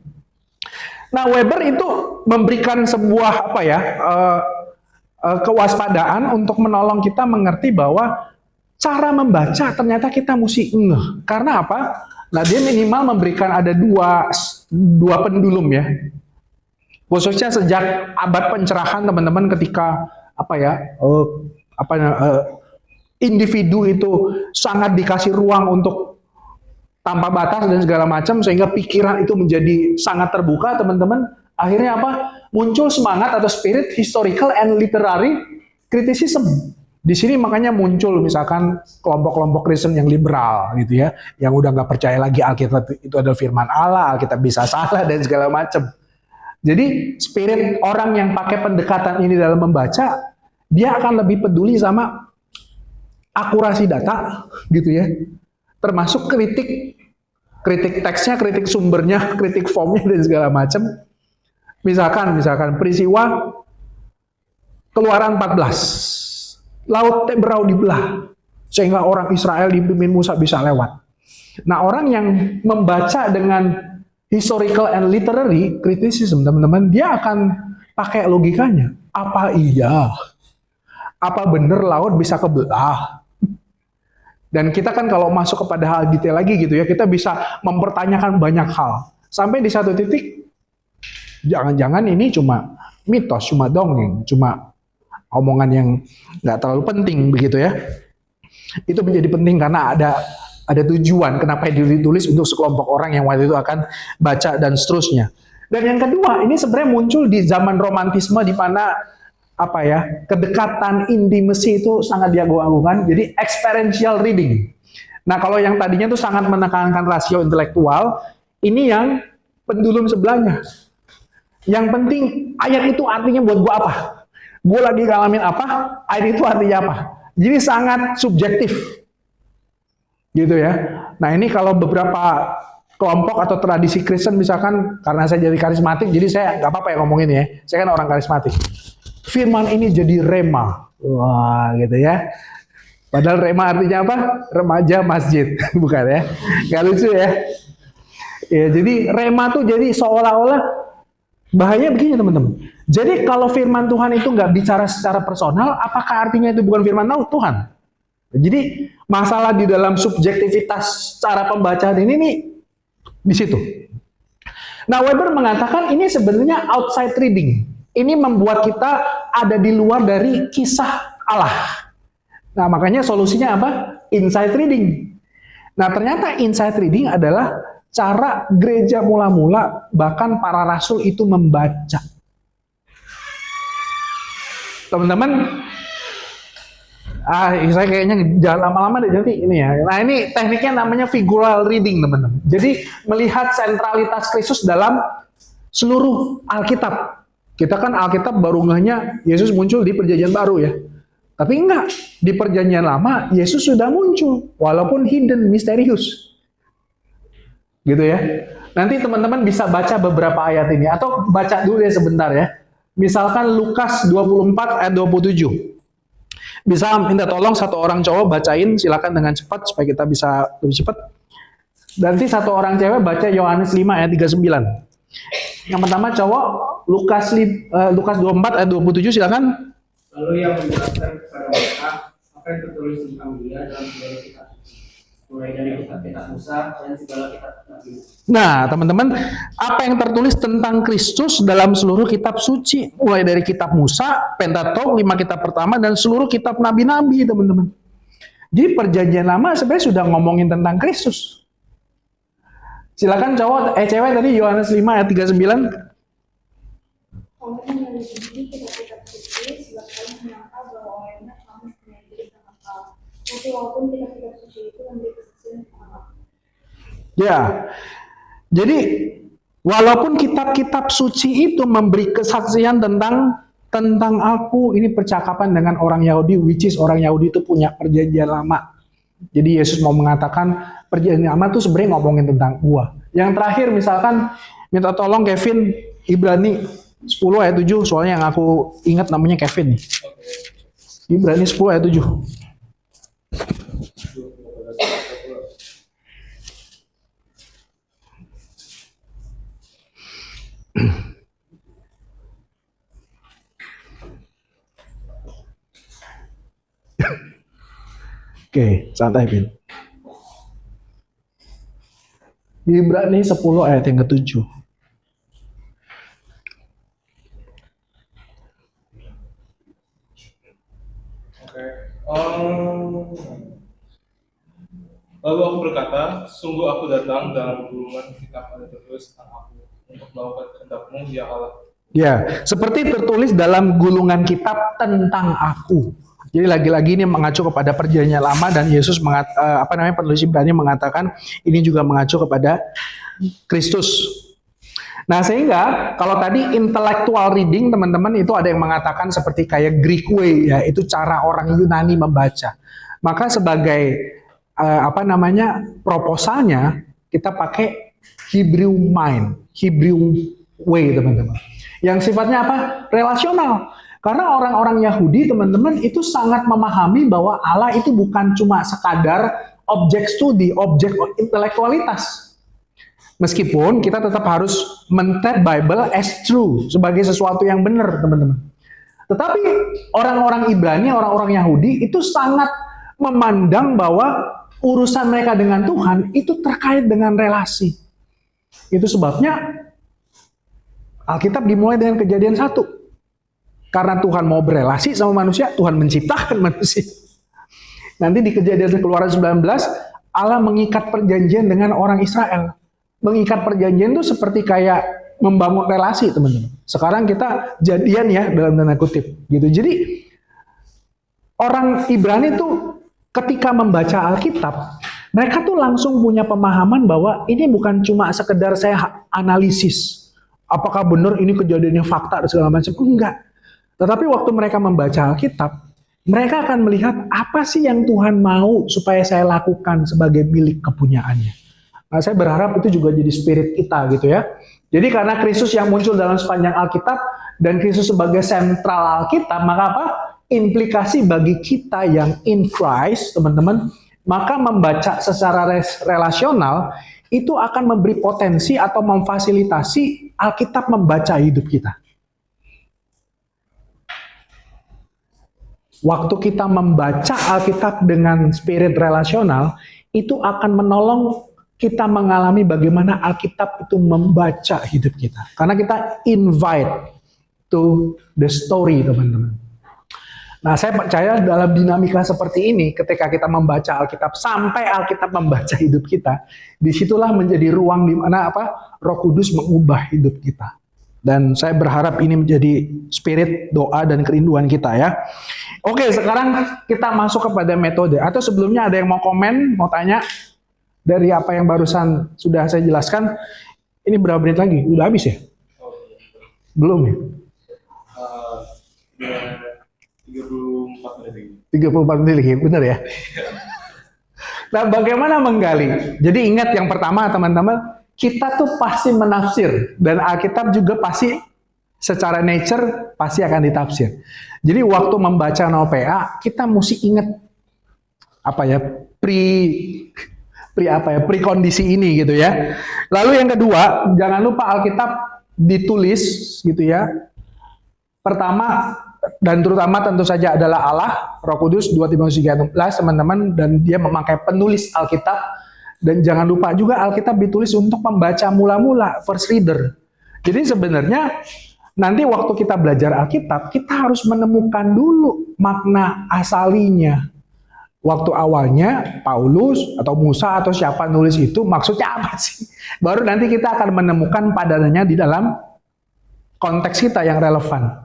Nah, Weber itu memberikan sebuah kewaspadaan untuk menolong kita mengerti bahwa cara membaca ternyata kita mesti ngeh. Karena apa? Nah, dia minimal memberikan ada dua pendulum ya. Khususnya sejak abad pencerahan, teman-teman, ketika individu itu sangat dikasih ruang untuk tanpa batas dan segala macam, sehingga pikiran itu menjadi sangat terbuka, teman-teman. Akhirnya apa? Muncul semangat atau spirit historical and literary criticism. Di sini makanya muncul misalkan kelompok-kelompok Kristen yang liberal gitu ya, yang udah nggak percaya lagi Alkitab itu adalah firman Allah, Alkitab bisa salah dan segala macam. Jadi spirit orang yang pakai pendekatan ini dalam membaca, dia akan lebih peduli sama akurasi data gitu ya. Termasuk kritik teksnya, kritik sumbernya, kritik formnya dan segala macam. Misalkan peristiwa Keluaran 14. Laut Tebrau dibelah sehingga orang Israel dipimpin Musa bisa lewat. Nah, orang yang membaca dengan historical and literary criticism, teman-teman, dia akan pakai logikanya. Apa iya? Apa benar laut bisa kebelah? Dan kita kan kalau masuk kepada hal detail lagi gitu ya, kita bisa mempertanyakan banyak hal. Sampai di satu titik, jangan-jangan ini cuma mitos, cuma dongeng, cuma omongan yang nggak terlalu penting begitu ya. Itu menjadi penting karena ada tujuan kenapa ditulis untuk sekelompok orang yang waktu itu akan baca dan seterusnya. Dan yang kedua, ini sebenarnya muncul di zaman romantisme di mana kedekatan intimacy itu sangat diagung-agungkan. Jadi experiential reading. Nah, kalau yang tadinya tuh sangat menekankan rasio intelektual, ini yang pendulum sebelahnya. Yang penting ayat itu artinya buat gua apa? Gua lagi ngalamin apa? Ayat itu artinya apa? Jadi sangat subjektif. Gitu ya. Nah, ini kalau beberapa kelompok atau tradisi Kristen misalkan, karena saya jadi karismatik, jadi saya nggak apa-apa ya ngomongin ya. Saya kan orang karismatik. Firman ini jadi rema. Wah, gitu ya. Padahal rema artinya apa? Remaja masjid. Bukan ya. Nggak lucu ya. Ya, jadi rema tuh jadi seolah-olah bahaya begini teman-teman. Jadi kalau firman Tuhan itu nggak bicara secara personal, apakah artinya itu bukan firman Tuhan? Jadi masalah di dalam subjektivitas cara pembacaan ini nih di situ. Nah, Weber mengatakan ini sebenarnya outside reading. Ini membuat kita ada di luar dari kisah Allah. Nah, makanya solusinya apa? Inside reading. Nah, ternyata inside reading adalah cara gereja mula-mula, bahkan para rasul itu membaca. Teman-teman, saya kayaknya jangan lama-lama deh jadi ini ya. Nah, ini tekniknya namanya figural reading, teman-teman. Jadi melihat sentralitas Kristus dalam seluruh Alkitab. Kita kan Alkitab baru ngehnya Yesus muncul di Perjanjian Baru ya. Tapi enggak, di Perjanjian Lama Yesus sudah muncul, walaupun hidden, misterius. Gitu ya. Nanti teman-teman bisa baca beberapa ayat ini, atau baca dulu ya sebentar ya. Misalkan Lukas 24 ayat 27. Bisa minta tolong satu orang cowok bacain, silakan dengan cepat supaya kita bisa lebih cepat. Nanti satu orang cewek baca Yohanes 5 ayat 39. Yang pertama cowok, Lukas 24 ayat 27, silakan. Lalu yang menjelaskan kepada mereka apa yang tertulis tentang dia dalam segala kitab suci, mulai dari kitab-kitab Musa dan segala kitab Nabi. Nah, teman-teman, apa yang tertulis tentang Kristus dalam seluruh kitab suci, mulai dari kitab Musa, Pentatok, 5 kitab pertama, dan seluruh kitab nabi-nabi, teman-teman. Jadi Perjanjian Lama sebenarnya sudah ngomongin tentang Kristus. Silakan cewek tadi Yohanes 5 ayat 39. Kamu menyelidiki kitab-kitab suci sebab kamu menyangka bahwa olehnya kamu punya diri sama Allah. Tapi walaupun kitab-kitab suci itu memberi kesaksian tentang Allah. Ya, jadi walaupun kitab-kitab suci itu memberi kesaksian tentang aku, ini percakapan dengan orang Yahudi, which is orang Yahudi itu punya Perjanjian Lama. Jadi Yesus mau mengatakan Perjanjian Lama itu sebenarnya ngomongin tentang gua. Yang terakhir misalkan minta tolong Kevin Ibrani 10 ayat 7, soalnya yang aku ingat namanya Kevin nih. Ibrani 10 ayat 7. Oke, santai Vin. Ibrani 10 ayat yang ke-7. Lalu aku berkata, sungguh aku datang dalam gulungan kitab ada tertulis tentang aku untuk melakukan kehendak-Mu ya Allah. Ya, seperti tertulis dalam gulungan kitab tentang aku. Jadi lagi-lagi ini mengacu kepada Perjanjian Lama dan Yesus penulis Ibrani mengatakan ini juga mengacu kepada Kristus. Nah, sehingga kalau tadi intellectual reading teman-teman itu ada yang mengatakan seperti kayak Greek way ya, itu cara orang Yunani membaca. Maka sebagai proposalnya kita pakai Hebrew mind, Hebrew way teman-teman. Yang sifatnya apa? Relasional. Karena orang-orang Yahudi, teman-teman, itu sangat memahami bahwa Allah itu bukan cuma sekadar objek studi, objek intelektualitas. Meskipun kita tetap harus men-treat Bible as true, sebagai sesuatu yang benar, teman-teman. Tetapi orang-orang Ibrani, orang-orang Yahudi itu sangat memandang bahwa urusan mereka dengan Tuhan itu terkait dengan relasi. Itu sebabnya Alkitab dimulai dengan Kejadian 1. Karena Tuhan mau berelasi sama manusia, Tuhan menciptakan manusia. Nanti di Kejadian Keluaran 19, Allah mengikat perjanjian dengan orang Israel. Mengikat perjanjian itu seperti kayak membangun relasi, teman-teman. Sekarang kita jadian ya, dalam tanda kutip. Gitu. Jadi, orang Ibrani itu ketika membaca Alkitab, mereka tuh langsung punya pemahaman bahwa ini bukan cuma sekedar saya analisis. Apakah benar ini kejadiannya fakta dan segala macam. Enggak. Tetapi waktu mereka membaca Alkitab, mereka akan melihat apa sih yang Tuhan mau supaya saya lakukan sebagai milik kepunyaannya. Nah, saya berharap itu juga jadi spirit kita gitu ya. Jadi karena Kristus yang muncul dalam sepanjang Alkitab dan Kristus sebagai sentral Alkitab, maka apa? Implikasi bagi kita yang in Christ, teman-teman, maka membaca secara relasional itu akan memberi potensi atau memfasilitasi Alkitab membaca hidup kita. Waktu kita membaca Alkitab dengan spirit relasional, itu akan menolong kita mengalami bagaimana Alkitab itu membaca hidup kita. Karena kita invite to the story, teman-teman. Nah, saya percaya dalam dinamika seperti ini, ketika kita membaca Alkitab, sampai Alkitab membaca hidup kita, disitulah menjadi ruang di mana Roh Kudus mengubah hidup kita. Dan saya berharap ini menjadi spirit doa dan kerinduan kita ya. Oke, sekarang kita masuk kepada metode. Atau sebelumnya ada yang mau komen, mau tanya dari apa yang barusan sudah saya jelaskan. Ini berapa menit lagi? Udah habis ya? Belum ya? 34 menit lagi. 34 menit lagi, benar ya? Nah, bagaimana menggali? Jadi ingat yang pertama teman-teman, kita tuh pasti menafsir. Dan Alkitab juga pasti secara nature pasti akan ditafsir. Jadi waktu membaca NOPA, kita mesti ingat pre-kondisi ini gitu ya. Lalu yang kedua, jangan lupa Alkitab ditulis gitu ya. Pertama dan terutama tentu saja adalah Allah, Roh Kudus, 2 Timotius 3:11 teman-teman, dan dia memakai penulis Alkitab. Dan jangan lupa juga Alkitab ditulis untuk membaca mula-mula, first reader. Jadi sebenarnya nanti waktu kita belajar Alkitab, kita harus menemukan dulu makna asalinya. Waktu awalnya Paulus atau Musa atau siapa nulis itu maksudnya apa sih? Baru nanti kita akan menemukan padanannya di dalam konteks kita yang relevan.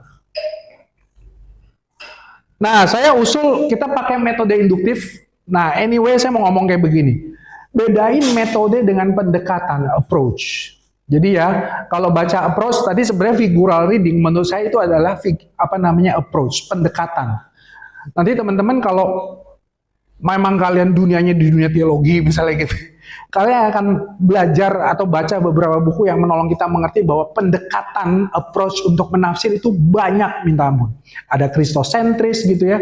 Nah, saya usul kita pakai metode induktif. Nah, anyway saya mau ngomong kayak begini. Bedain metode dengan pendekatan, approach. Jadi ya, kalau baca approach tadi sebenarnya figural reading menurut saya itu adalah approach, pendekatan. Nanti teman-teman kalau memang kalian dunianya di dunia teologi misalnya gitu, kalian akan belajar atau baca beberapa buku yang menolong kita mengerti bahwa pendekatan approach untuk menafsir itu banyak minta ampun. Ada kristosentris gitu ya,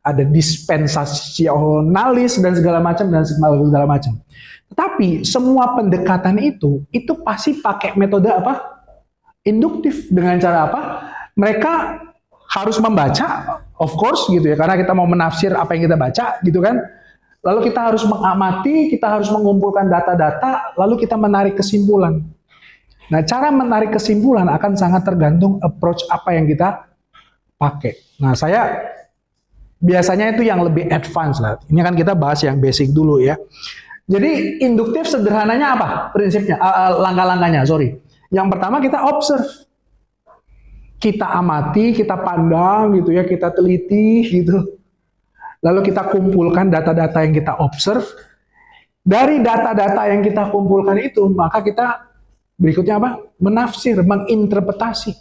ada dispensasionalis dan segala macam. Tapi semua pendekatan itu pasti pakai metode apa? Induktif. Dengan cara apa? Mereka harus membaca, of course gitu ya, karena kita mau menafsir apa yang kita baca gitu kan. Lalu kita harus mengamati, kita harus mengumpulkan data-data, lalu kita menarik kesimpulan. Nah, cara menarik kesimpulan akan sangat tergantung approach apa yang kita pakai. Nah, saya biasanya itu yang lebih advance lah. Ini kan kita bahas yang basic dulu ya. Jadi induktif sederhananya apa? Prinsipnya, langkah-langkahnya, sorry. Yang pertama kita observe. Kita amati, kita pandang gitu ya, kita teliti gitu. Lalu kita kumpulkan data-data yang kita observe. Dari data-data yang kita kumpulkan itu, maka kita berikutnya apa? Menafsir, menginterpretasi.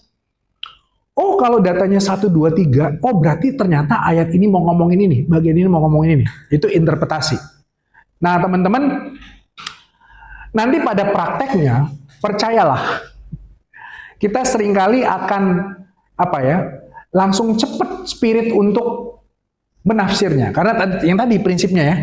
Oh, kalau datanya 1, 2, 3, oh berarti ternyata ayat ini mau ngomongin ini, bagian ini mau ngomongin ini. Itu interpretasi. Nah, teman-teman, nanti pada prakteknya, percayalah, kita seringkali akan apa ya, langsung cepet spirit untuk menafsirnya. Karena yang tadi prinsipnya ya,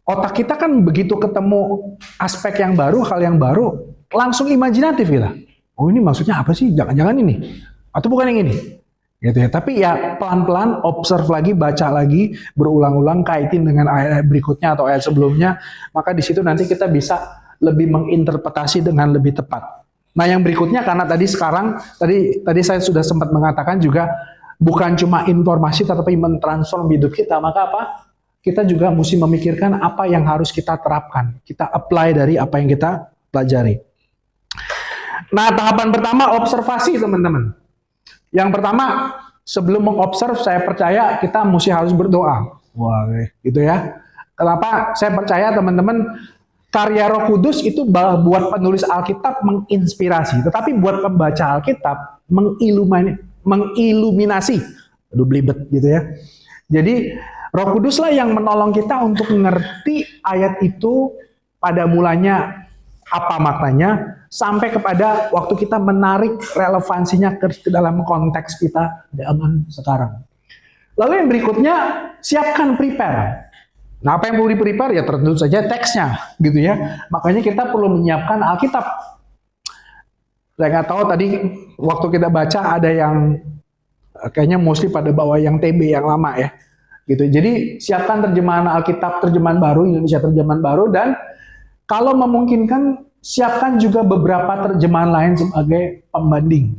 otak kita kan begitu ketemu aspek yang baru, hal yang baru, langsung imajinatif kita. Oh ini maksudnya apa sih? Jangan-jangan ini, atau bukan yang ini, gitu ya. Tapi ya pelan-pelan observe lagi, baca lagi, berulang-ulang, kaitin dengan ayat berikutnya atau ayat sebelumnya, maka di situ nanti kita bisa lebih menginterpretasi dengan lebih tepat. Nah yang berikutnya, karena tadi saya sudah sempat mengatakan juga bukan cuma informasi tetapi mentransform hidup kita, maka apa? Kita juga mesti memikirkan apa yang harus kita terapkan, kita apply dari apa yang kita pelajari. Nah, tahapan pertama observasi, teman-teman. Yang pertama, sebelum mengobserv, saya percaya kita mesti harus berdoa. Wah, gitu ya. Kenapa? Saya percaya, teman-teman, karya Roh Kudus itu buat penulis Alkitab menginspirasi, tetapi buat pembaca Alkitab mengiluminasi. Aduh, belibet gitu ya. Jadi, Roh Kuduslah yang menolong kita untuk mengerti ayat itu pada mulanya apa maknanya, sampai kepada waktu kita menarik relevansinya ke dalam konteks kita zaman sekarang. Lalu yang berikutnya, siapkan prepare. Nah, apa yang perlu di-prepare? Ya tentu saja teksnya, gitu ya. Makanya kita perlu menyiapkan Alkitab. Saya nggak tahu tadi waktu kita baca ada yang kayaknya mostly pada bawa yang TB yang lama ya. Gitu. Jadi siapkan terjemahan Alkitab, terjemahan baru, Indonesia terjemahan baru, dan kalau memungkinkan siapkan juga beberapa terjemahan lain sebagai pembanding.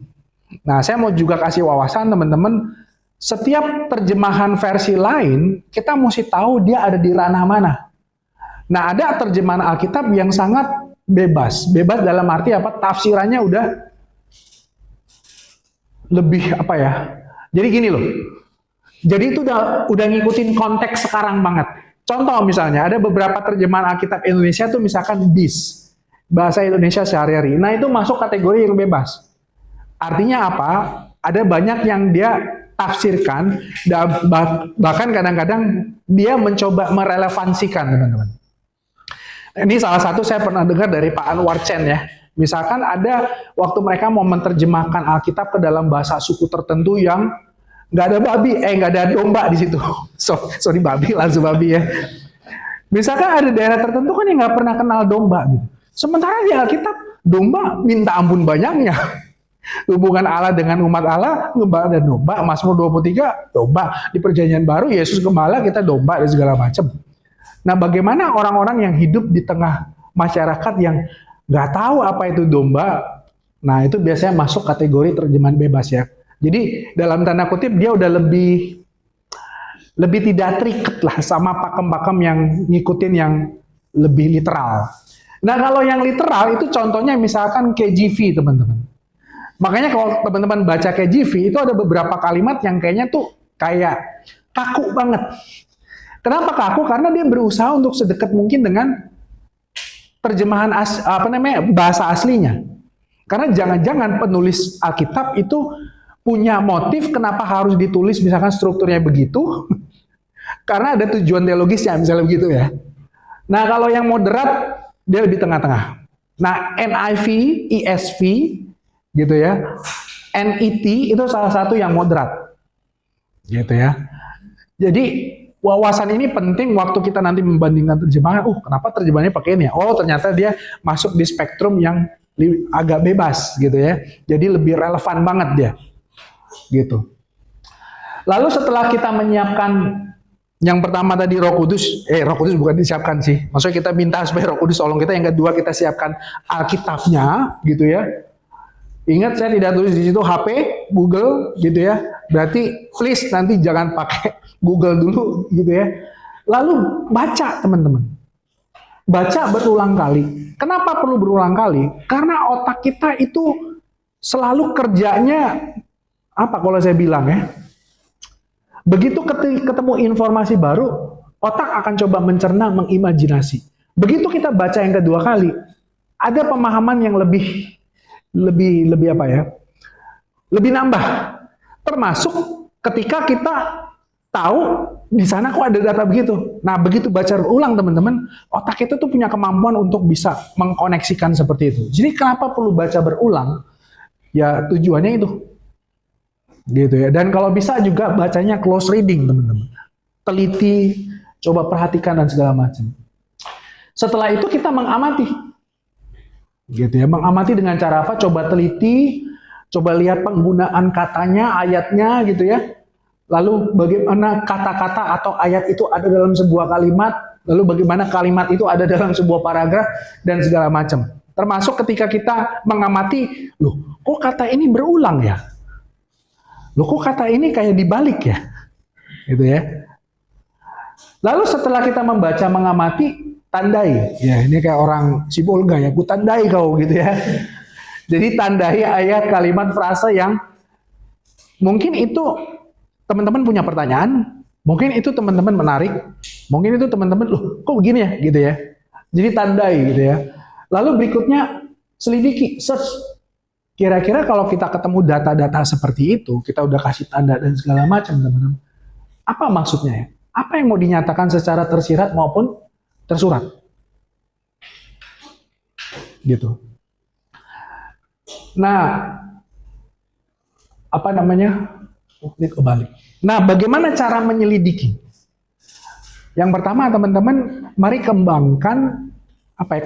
Nah, saya mau juga kasih wawasan teman-teman, setiap terjemahan versi lain kita mesti tahu dia ada di ranah mana. Nah, ada terjemahan Alkitab yang sangat bebas. Bebas dalam arti apa? Tafsirannya udah lebih apa ya? Jadi gini loh. Jadi itu udah ngikutin konteks sekarang banget. Contoh misalnya, ada beberapa terjemahan Alkitab Indonesia tuh misalkan BIS, Bahasa Indonesia Sehari-Hari. Nah itu masuk kategori yang bebas. Artinya apa? Ada banyak yang dia tafsirkan, bahkan kadang-kadang dia mencoba merelevansikan, teman-teman. Ini salah satu saya pernah dengar dari Pak Anwar Chen ya. Misalkan ada waktu mereka mau menerjemahkan Alkitab ke dalam bahasa suku tertentu yang nggak ada babi, nggak ada domba di situ. Sorry babi, langsung babi ya. Misalkan ada daerah tertentu kan yang nggak pernah kenal domba gitu. Sementara di Alkitab domba minta ampun banyaknya. Hubungan Allah dengan umat Allah, domba dan domba. Mazmur 23 domba. Di Perjanjian Baru Yesus gembala, kita domba dan segala macam. Nah, bagaimana orang-orang yang hidup di tengah masyarakat yang nggak tahu apa itu domba? Nah, itu biasanya masuk kategori terjemahan bebas ya. Jadi dalam tanda kutip dia udah lebih tidak terikat lah sama pakem-pakem yang ngikutin yang lebih literal. Nah kalau yang literal itu contohnya misalkan KJV teman-teman. Makanya kalau teman-teman baca KJV itu ada beberapa kalimat yang kayaknya tuh kayak kaku banget. Kenapa kaku? Karena dia berusaha untuk sedekat mungkin dengan terjemahan bahasa aslinya. Karena jangan-jangan penulis Alkitab itu punya motif kenapa harus ditulis misalkan strukturnya begitu, karena ada tujuan teologisnya misalnya begitu ya. Nah kalau yang moderat dia lebih tengah-tengah. Nah NIV, ESV gitu ya, NET itu salah satu yang moderat gitu ya. Jadi wawasan ini penting waktu kita nanti membandingkan terjemahan. Kenapa terjemahannya pakai ini ya? Oh ternyata dia masuk di spektrum yang agak bebas gitu ya. Jadi lebih relevan banget dia. Gitu. Lalu setelah kita menyiapkan yang pertama tadi Roh Kudus bukan disiapkan sih. Maksudnya kita minta supaya Roh Kudus tolong kita. Yang kedua kita siapkan Alkitabnya, gitu ya. Ingat saya tidak tulis di situ HP, Google, gitu ya. Berarti please nanti jangan pakai Google dulu, gitu ya. Lalu baca teman-teman. Baca berulang kali. Kenapa perlu berulang kali? Karena otak kita itu selalu kerjanya apa kalau saya bilang ya, begitu ketemu informasi baru, otak akan coba mencerna, mengimajinasi. Begitu kita baca yang kedua kali, ada pemahaman yang lebih apa ya, lebih nambah. Termasuk ketika kita tahu di sana kok ada data begitu. Nah begitu baca ulang teman-teman, otak itu tuh punya kemampuan untuk bisa mengkoneksikan seperti itu. Jadi kenapa perlu baca berulang? Ya tujuannya itu. Gitu ya. Dan kalau bisa juga bacanya close reading, teman-teman. Teliti, coba perhatikan dan segala macam. Setelah itu kita mengamati. Gitu ya, mengamati dengan cara apa? Coba teliti, coba lihat penggunaan katanya, ayatnya gitu ya. Lalu bagaimana kata-kata atau ayat itu ada dalam sebuah kalimat, lalu bagaimana kalimat itu ada dalam sebuah paragraf dan segala macam. Termasuk ketika kita mengamati, loh, kok kata ini berulang ya? Loh, kok kata ini kayak dibalik ya? Gitu ya. Lalu setelah kita membaca, mengamati, tandai. Ya, ini kayak orang Sibolga ya, ku tandai kau gitu ya. Jadi tandai ayat, kalimat, frase yang mungkin itu teman-teman punya pertanyaan, mungkin itu teman-teman menarik, mungkin itu teman-teman, loh kok begini ya gitu ya. Jadi tandai gitu ya. Lalu berikutnya selidiki, search. Kira-kira kalau kita ketemu data-data seperti itu, kita udah kasih tanda dan segala macam teman-teman. Apa maksudnya ya? Apa yang mau dinyatakan secara tersirat maupun tersurat? Gitu. Nah, apa namanya? Ini kebalik. Nah, bagaimana cara menyelidiki? Yang pertama, teman-teman, mari kembangkan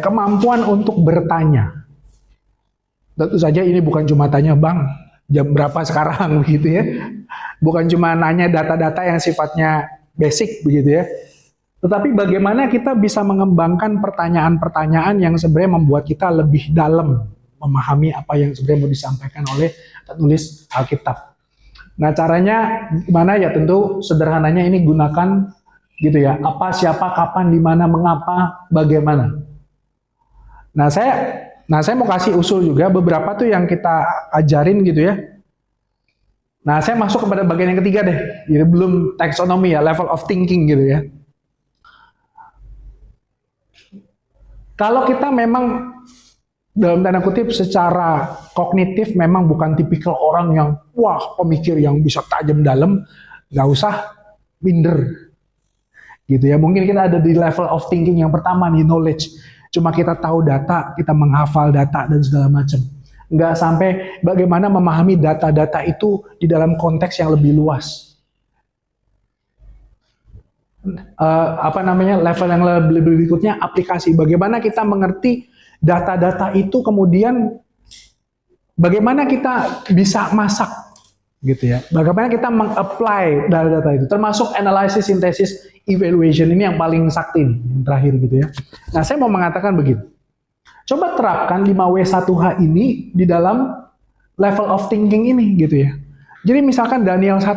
kemampuan untuk bertanya. Tentu saja ini bukan cuma tanya, Bang, jam berapa sekarang begitu ya. Bukan cuma nanya data-data yang sifatnya basic begitu ya. Tetapi bagaimana kita bisa mengembangkan pertanyaan-pertanyaan yang sebenarnya membuat kita lebih dalam memahami apa yang sebenarnya mau disampaikan oleh penulis Alkitab. Nah, caranya gimana ya? Tentu sederhananya ini gunakan gitu ya. Apa, siapa, kapan, di mana, mengapa, bagaimana. Nah, saya mau kasih usul juga beberapa tuh yang kita ajarin gitu ya. Nah, saya masuk kepada bagian yang ketiga deh. Jadi belum taxonomy ya, level of thinking gitu ya. Kalau kita memang dalam tanda kutip secara kognitif memang bukan tipikal orang yang wah pemikir yang bisa tajam dalam, nggak usah minder gitu ya. Mungkin kita ada di level of thinking yang pertama nih, knowledge. Cuma kita tahu data, kita menghafal data dan segala macam. Nggak sampai bagaimana memahami data-data itu di dalam konteks yang lebih luas. Level yang lebih berikutnya aplikasi. Bagaimana kita mengerti data-data itu, kemudian bagaimana kita bisa masak gitu ya. Bagaimana kita meng-apply data-data itu, termasuk analisis, sintesis, evaluation. Ini yang paling sakti nih, yang terakhir gitu ya. Nah, saya mau mengatakan begini. Coba terapkan 5W1H ini di dalam level of thinking ini gitu ya. Jadi misalkan Daniel 1.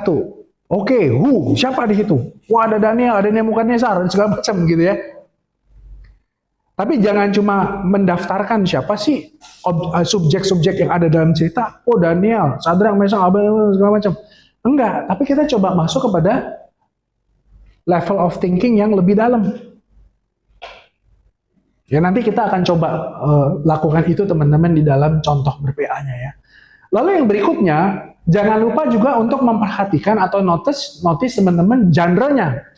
Oke, siapa di situ? Wah, ada Daniel, ada Nebukadnezar dan segala macam gitu ya. Tapi jangan cuma mendaftarkan siapa sih subjek-subjek yang ada dalam cerita. Oh, Daniel, Sadrak, Mesak, Abednego, segala macam. Enggak, tapi kita coba masuk kepada level of thinking yang lebih dalam. Ya, nanti kita akan coba lakukan itu teman-teman di dalam contoh ber-PA-nya ya. Lalu yang berikutnya, jangan lupa juga untuk memperhatikan atau notice teman-teman genre-nya,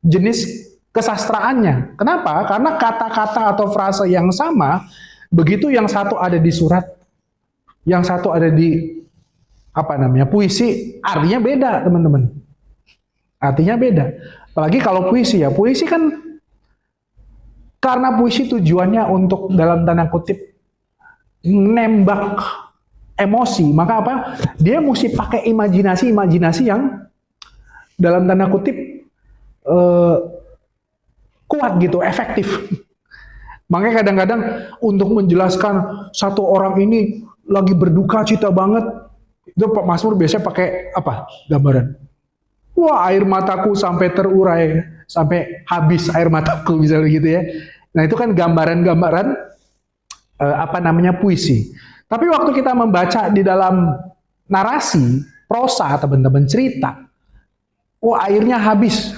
jenis kesastraannya. Kenapa? Karena kata-kata atau frase yang sama, begitu yang satu ada di surat, yang satu ada di puisi, artinya beda teman-teman. Artinya beda. Apalagi kalau puisi ya, puisi kan karena puisi tujuannya untuk dalam tanda kutip nembak emosi, maka apa? Dia mesti pakai imajinasi yang dalam tanda kutip kuat gitu, efektif. Makanya kadang-kadang untuk menjelaskan satu orang ini lagi berduka cita banget, itu Pak Mazmur biasanya pakai apa? Gambaran. Wah, air mataku sampai terurai, sampai habis air mataku misalnya gitu ya. Nah, itu kan gambaran-gambaran puisi. Tapi waktu kita membaca di dalam narasi, prosa, teman-teman cerita, wah airnya habis.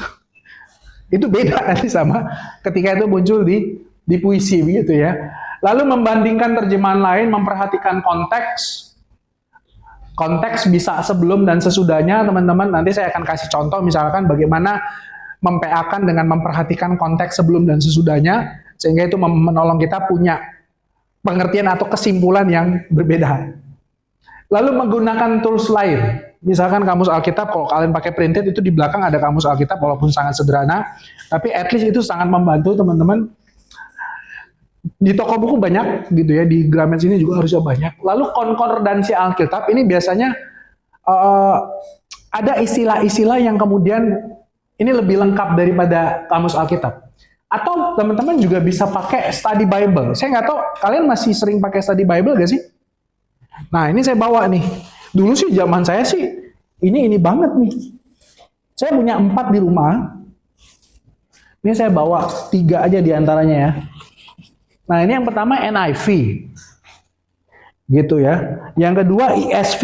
Itu beda nanti sama ketika itu muncul di puisi begitu ya. Lalu membandingkan terjemahan lain, memperhatikan konteks. Konteks bisa sebelum dan sesudahnya, teman-teman. Nanti saya akan kasih contoh misalkan bagaimana mempeakan dengan memperhatikan konteks sebelum dan sesudahnya, sehingga itu menolong kita punya pengertian atau kesimpulan yang berbeda. Lalu menggunakan tools lain. Misalkan kamus Alkitab, kalau kalian pakai printed itu di belakang ada kamus Alkitab walaupun sangat sederhana, tapi at least itu sangat membantu teman-teman. Di toko buku banyak gitu ya, di Gramet sini juga harusnya banyak. Lalu konkordansi Alkitab ini biasanya ada istilah-istilah yang kemudian ini lebih lengkap daripada kamus Alkitab. Atau teman-teman juga bisa pakai study Bible. Saya nggak tahu kalian masih sering pakai study Bible gak sih? Nah ini saya bawa nih. Dulu sih zaman saya sih ini banget nih. Saya punya 4 di rumah. Ini saya bawa 3 aja di antaranya ya. Nah ini yang pertama NIV. Gitu ya. Yang kedua ESV.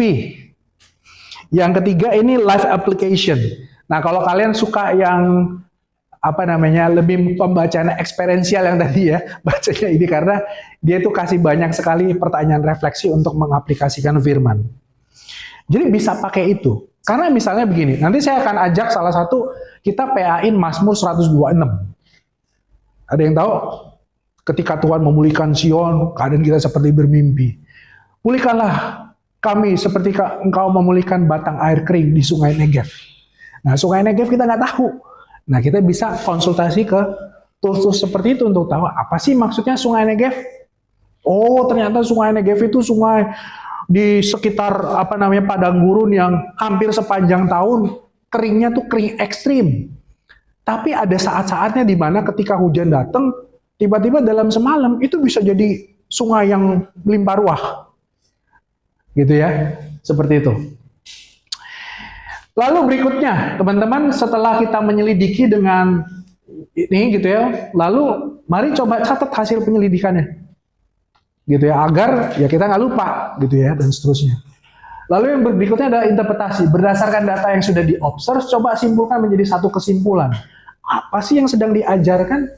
Yang ketiga ini Life Application. Nah kalau kalian suka yang lebih pembacaan eksperiensial yang tadi ya, bacanya ini karena dia itu kasih banyak sekali pertanyaan refleksi untuk mengaplikasikan firman. Jadi bisa pakai itu. Karena misalnya begini, nanti saya akan ajak salah satu kita PA-in Mazmur 126. Ada yang tahu? Ketika Tuhan memulihkan Sion, keadaan kita seperti bermimpi. Pulihkanlah kami seperti engkau memulihkan batang air kering di sungai Negev. Nah sungai Negev kita nggak tahu. Nah kita bisa konsultasi ke tools seperti itu untuk tahu apa sih maksudnya sungai Negev. Oh ternyata sungai Negev itu sungai di sekitar padang gurun yang hampir sepanjang tahun keringnya tuh kering ekstrim. Tapi ada saat-saatnya di mana ketika hujan datang, tiba-tiba dalam semalam itu bisa jadi sungai yang melimpah ruah. Gitu ya, seperti itu. Lalu berikutnya, teman-teman setelah kita menyelidiki dengan ini gitu ya, lalu mari coba catat hasil penyelidikannya. Gitu ya, agar ya kita nggak lupa gitu ya, dan seterusnya. Lalu yang berikutnya adalah interpretasi. Berdasarkan data yang sudah diobserve, coba simpulkan menjadi satu kesimpulan. Apa sih yang sedang diajarkan?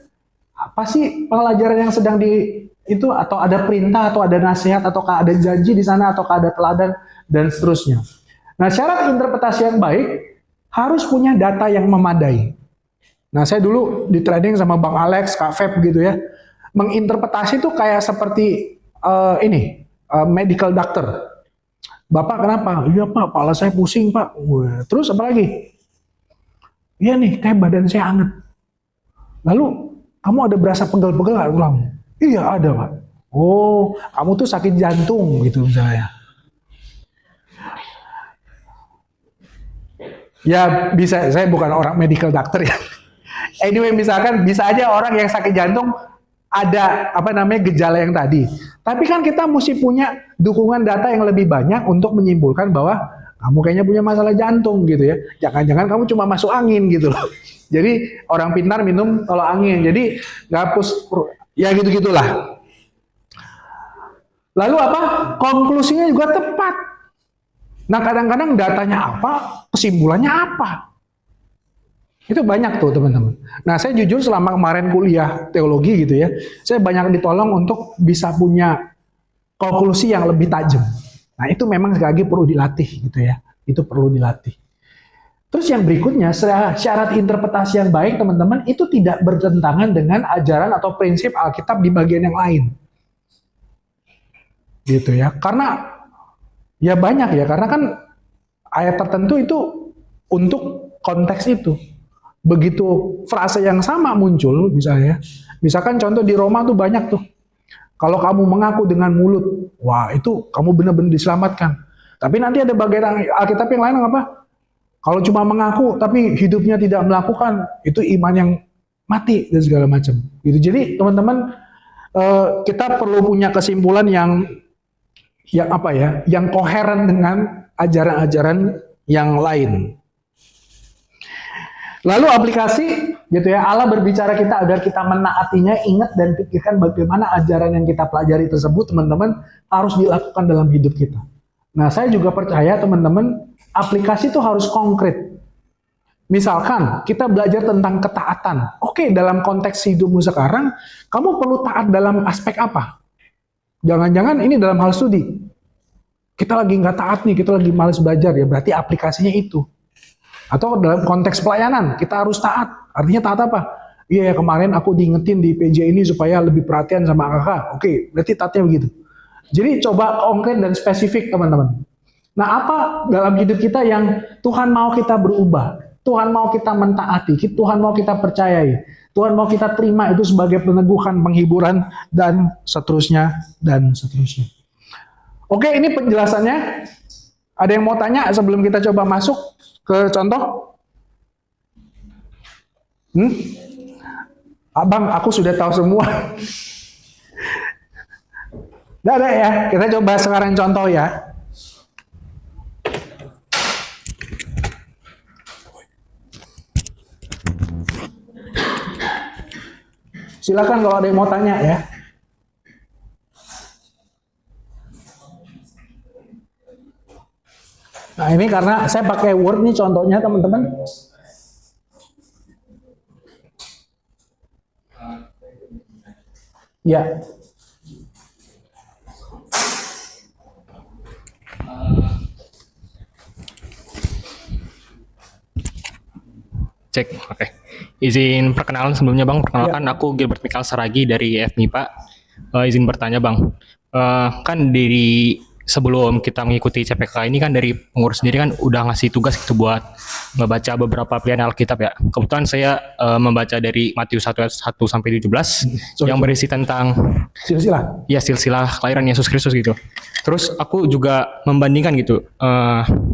Apa sih pelajaran yang sedang itu, atau ada perintah, atau ada nasihat, ataukah ada janji di sana, ataukah ada teladan, dan seterusnya. Nah, syarat interpretasi yang baik harus punya data yang memadai. Nah, saya dulu di training sama Bang Alex, Kak Feb gitu ya, menginterpretasi itu kayak seperti medical doctor. Bapak kenapa? Iya Pak, kepala saya pusing Pak. Terus apa lagi? Iya nih, kayak badan saya anget. Lalu, kamu ada berasa pegel-pegel nggak tulang? Iya ada Pak. Oh, kamu tuh sakit jantung gitu misalnya. Ya bisa, saya bukan orang medical doctor ya. Anyway, misalkan bisa aja orang yang sakit jantung ada gejala yang tadi. Tapi kan kita mesti punya dukungan data yang lebih banyak untuk menyimpulkan bahwa kamu kayaknya punya masalah jantung gitu ya. Jangan-jangan kamu cuma masuk angin gitu loh. Jadi orang pintar minum kalau angin. Jadi ya gitu-gitulah. Lalu apa? Konklusinya juga tepat. Nah kadang-kadang datanya apa, kesimpulannya apa. Itu banyak tuh teman-teman. Nah saya jujur selama kemarin kuliah teologi gitu ya, saya banyak ditolong untuk bisa punya konklusi yang lebih tajam. Nah itu memang sekali lagi perlu dilatih gitu ya. Itu perlu dilatih. Terus yang berikutnya, syarat interpretasi yang baik teman-teman, itu tidak bertentangan dengan ajaran atau prinsip Alkitab di bagian yang lain. Gitu ya. Karena ya banyak ya, karena kan ayat tertentu itu untuk konteks itu. Begitu frase yang sama muncul, misalkan contoh di Roma tuh banyak tuh. Kalau kamu mengaku dengan mulut, wah itu kamu benar-benar diselamatkan. Tapi nanti ada bagian Alkitab yang lain apa? Kalau cuma mengaku tapi hidupnya tidak melakukan, itu iman yang mati dan segala macam. Gitu. Jadi teman-teman kita perlu punya kesimpulan yang koheren dengan ajaran-ajaran yang lain. Lalu aplikasi, gitu ya, Allah berbicara kita agar kita menaatinya, ingat dan pikirkan bagaimana ajaran yang kita pelajari tersebut, teman-teman, harus dilakukan dalam hidup kita. Nah, saya juga percaya, teman-teman, aplikasi itu harus konkret. Misalkan, kita belajar tentang ketaatan. Oke, dalam konteks hidupmu sekarang, kamu perlu taat dalam aspek apa? Jangan-jangan ini dalam hal studi. Kita lagi nggak taat nih, kita lagi malas belajar, ya berarti aplikasinya itu. Atau dalam konteks pelayanan, kita harus taat. Artinya taat apa? Iya, kemarin aku diingetin di PJ ini supaya lebih perhatian sama kakak. Oke, berarti taatnya begitu. Jadi coba konkret dan spesifik teman-teman. Nah, apa dalam hidup kita yang Tuhan mau kita berubah? Tuhan mau kita mentaati, Tuhan mau kita percayai, Tuhan mau kita terima itu sebagai peneguhan, penghiburan, dan seterusnya, dan seterusnya. Oke, ini penjelasannya. Ada yang mau tanya sebelum kita coba masuk ke contoh? Abang, aku sudah tahu semua. Nggak ada ya, kita coba sekarang contoh ya. Silakan kalau ada yang mau tanya ya. Nah ini karena saya pakai Word nih contohnya teman-teman. Ya. Cek, oke. Izin perkenalan sebelumnya Bang, perkenalkan aku Gilbert Mikal Saragi dari FMIPA. Izin bertanya Bang, kan dari sebelum kita mengikuti CPK ini kan dari pengurus sendiri kan udah ngasih tugas gitu buat ngebaca beberapa pilihan Alkitab ya. Kebetulan saya membaca dari Matius 1 ayat 1 sampai 17 yang berisi tentang silsilah kelahiran Yesus Kristus gitu. Terus aku juga membandingkan gitu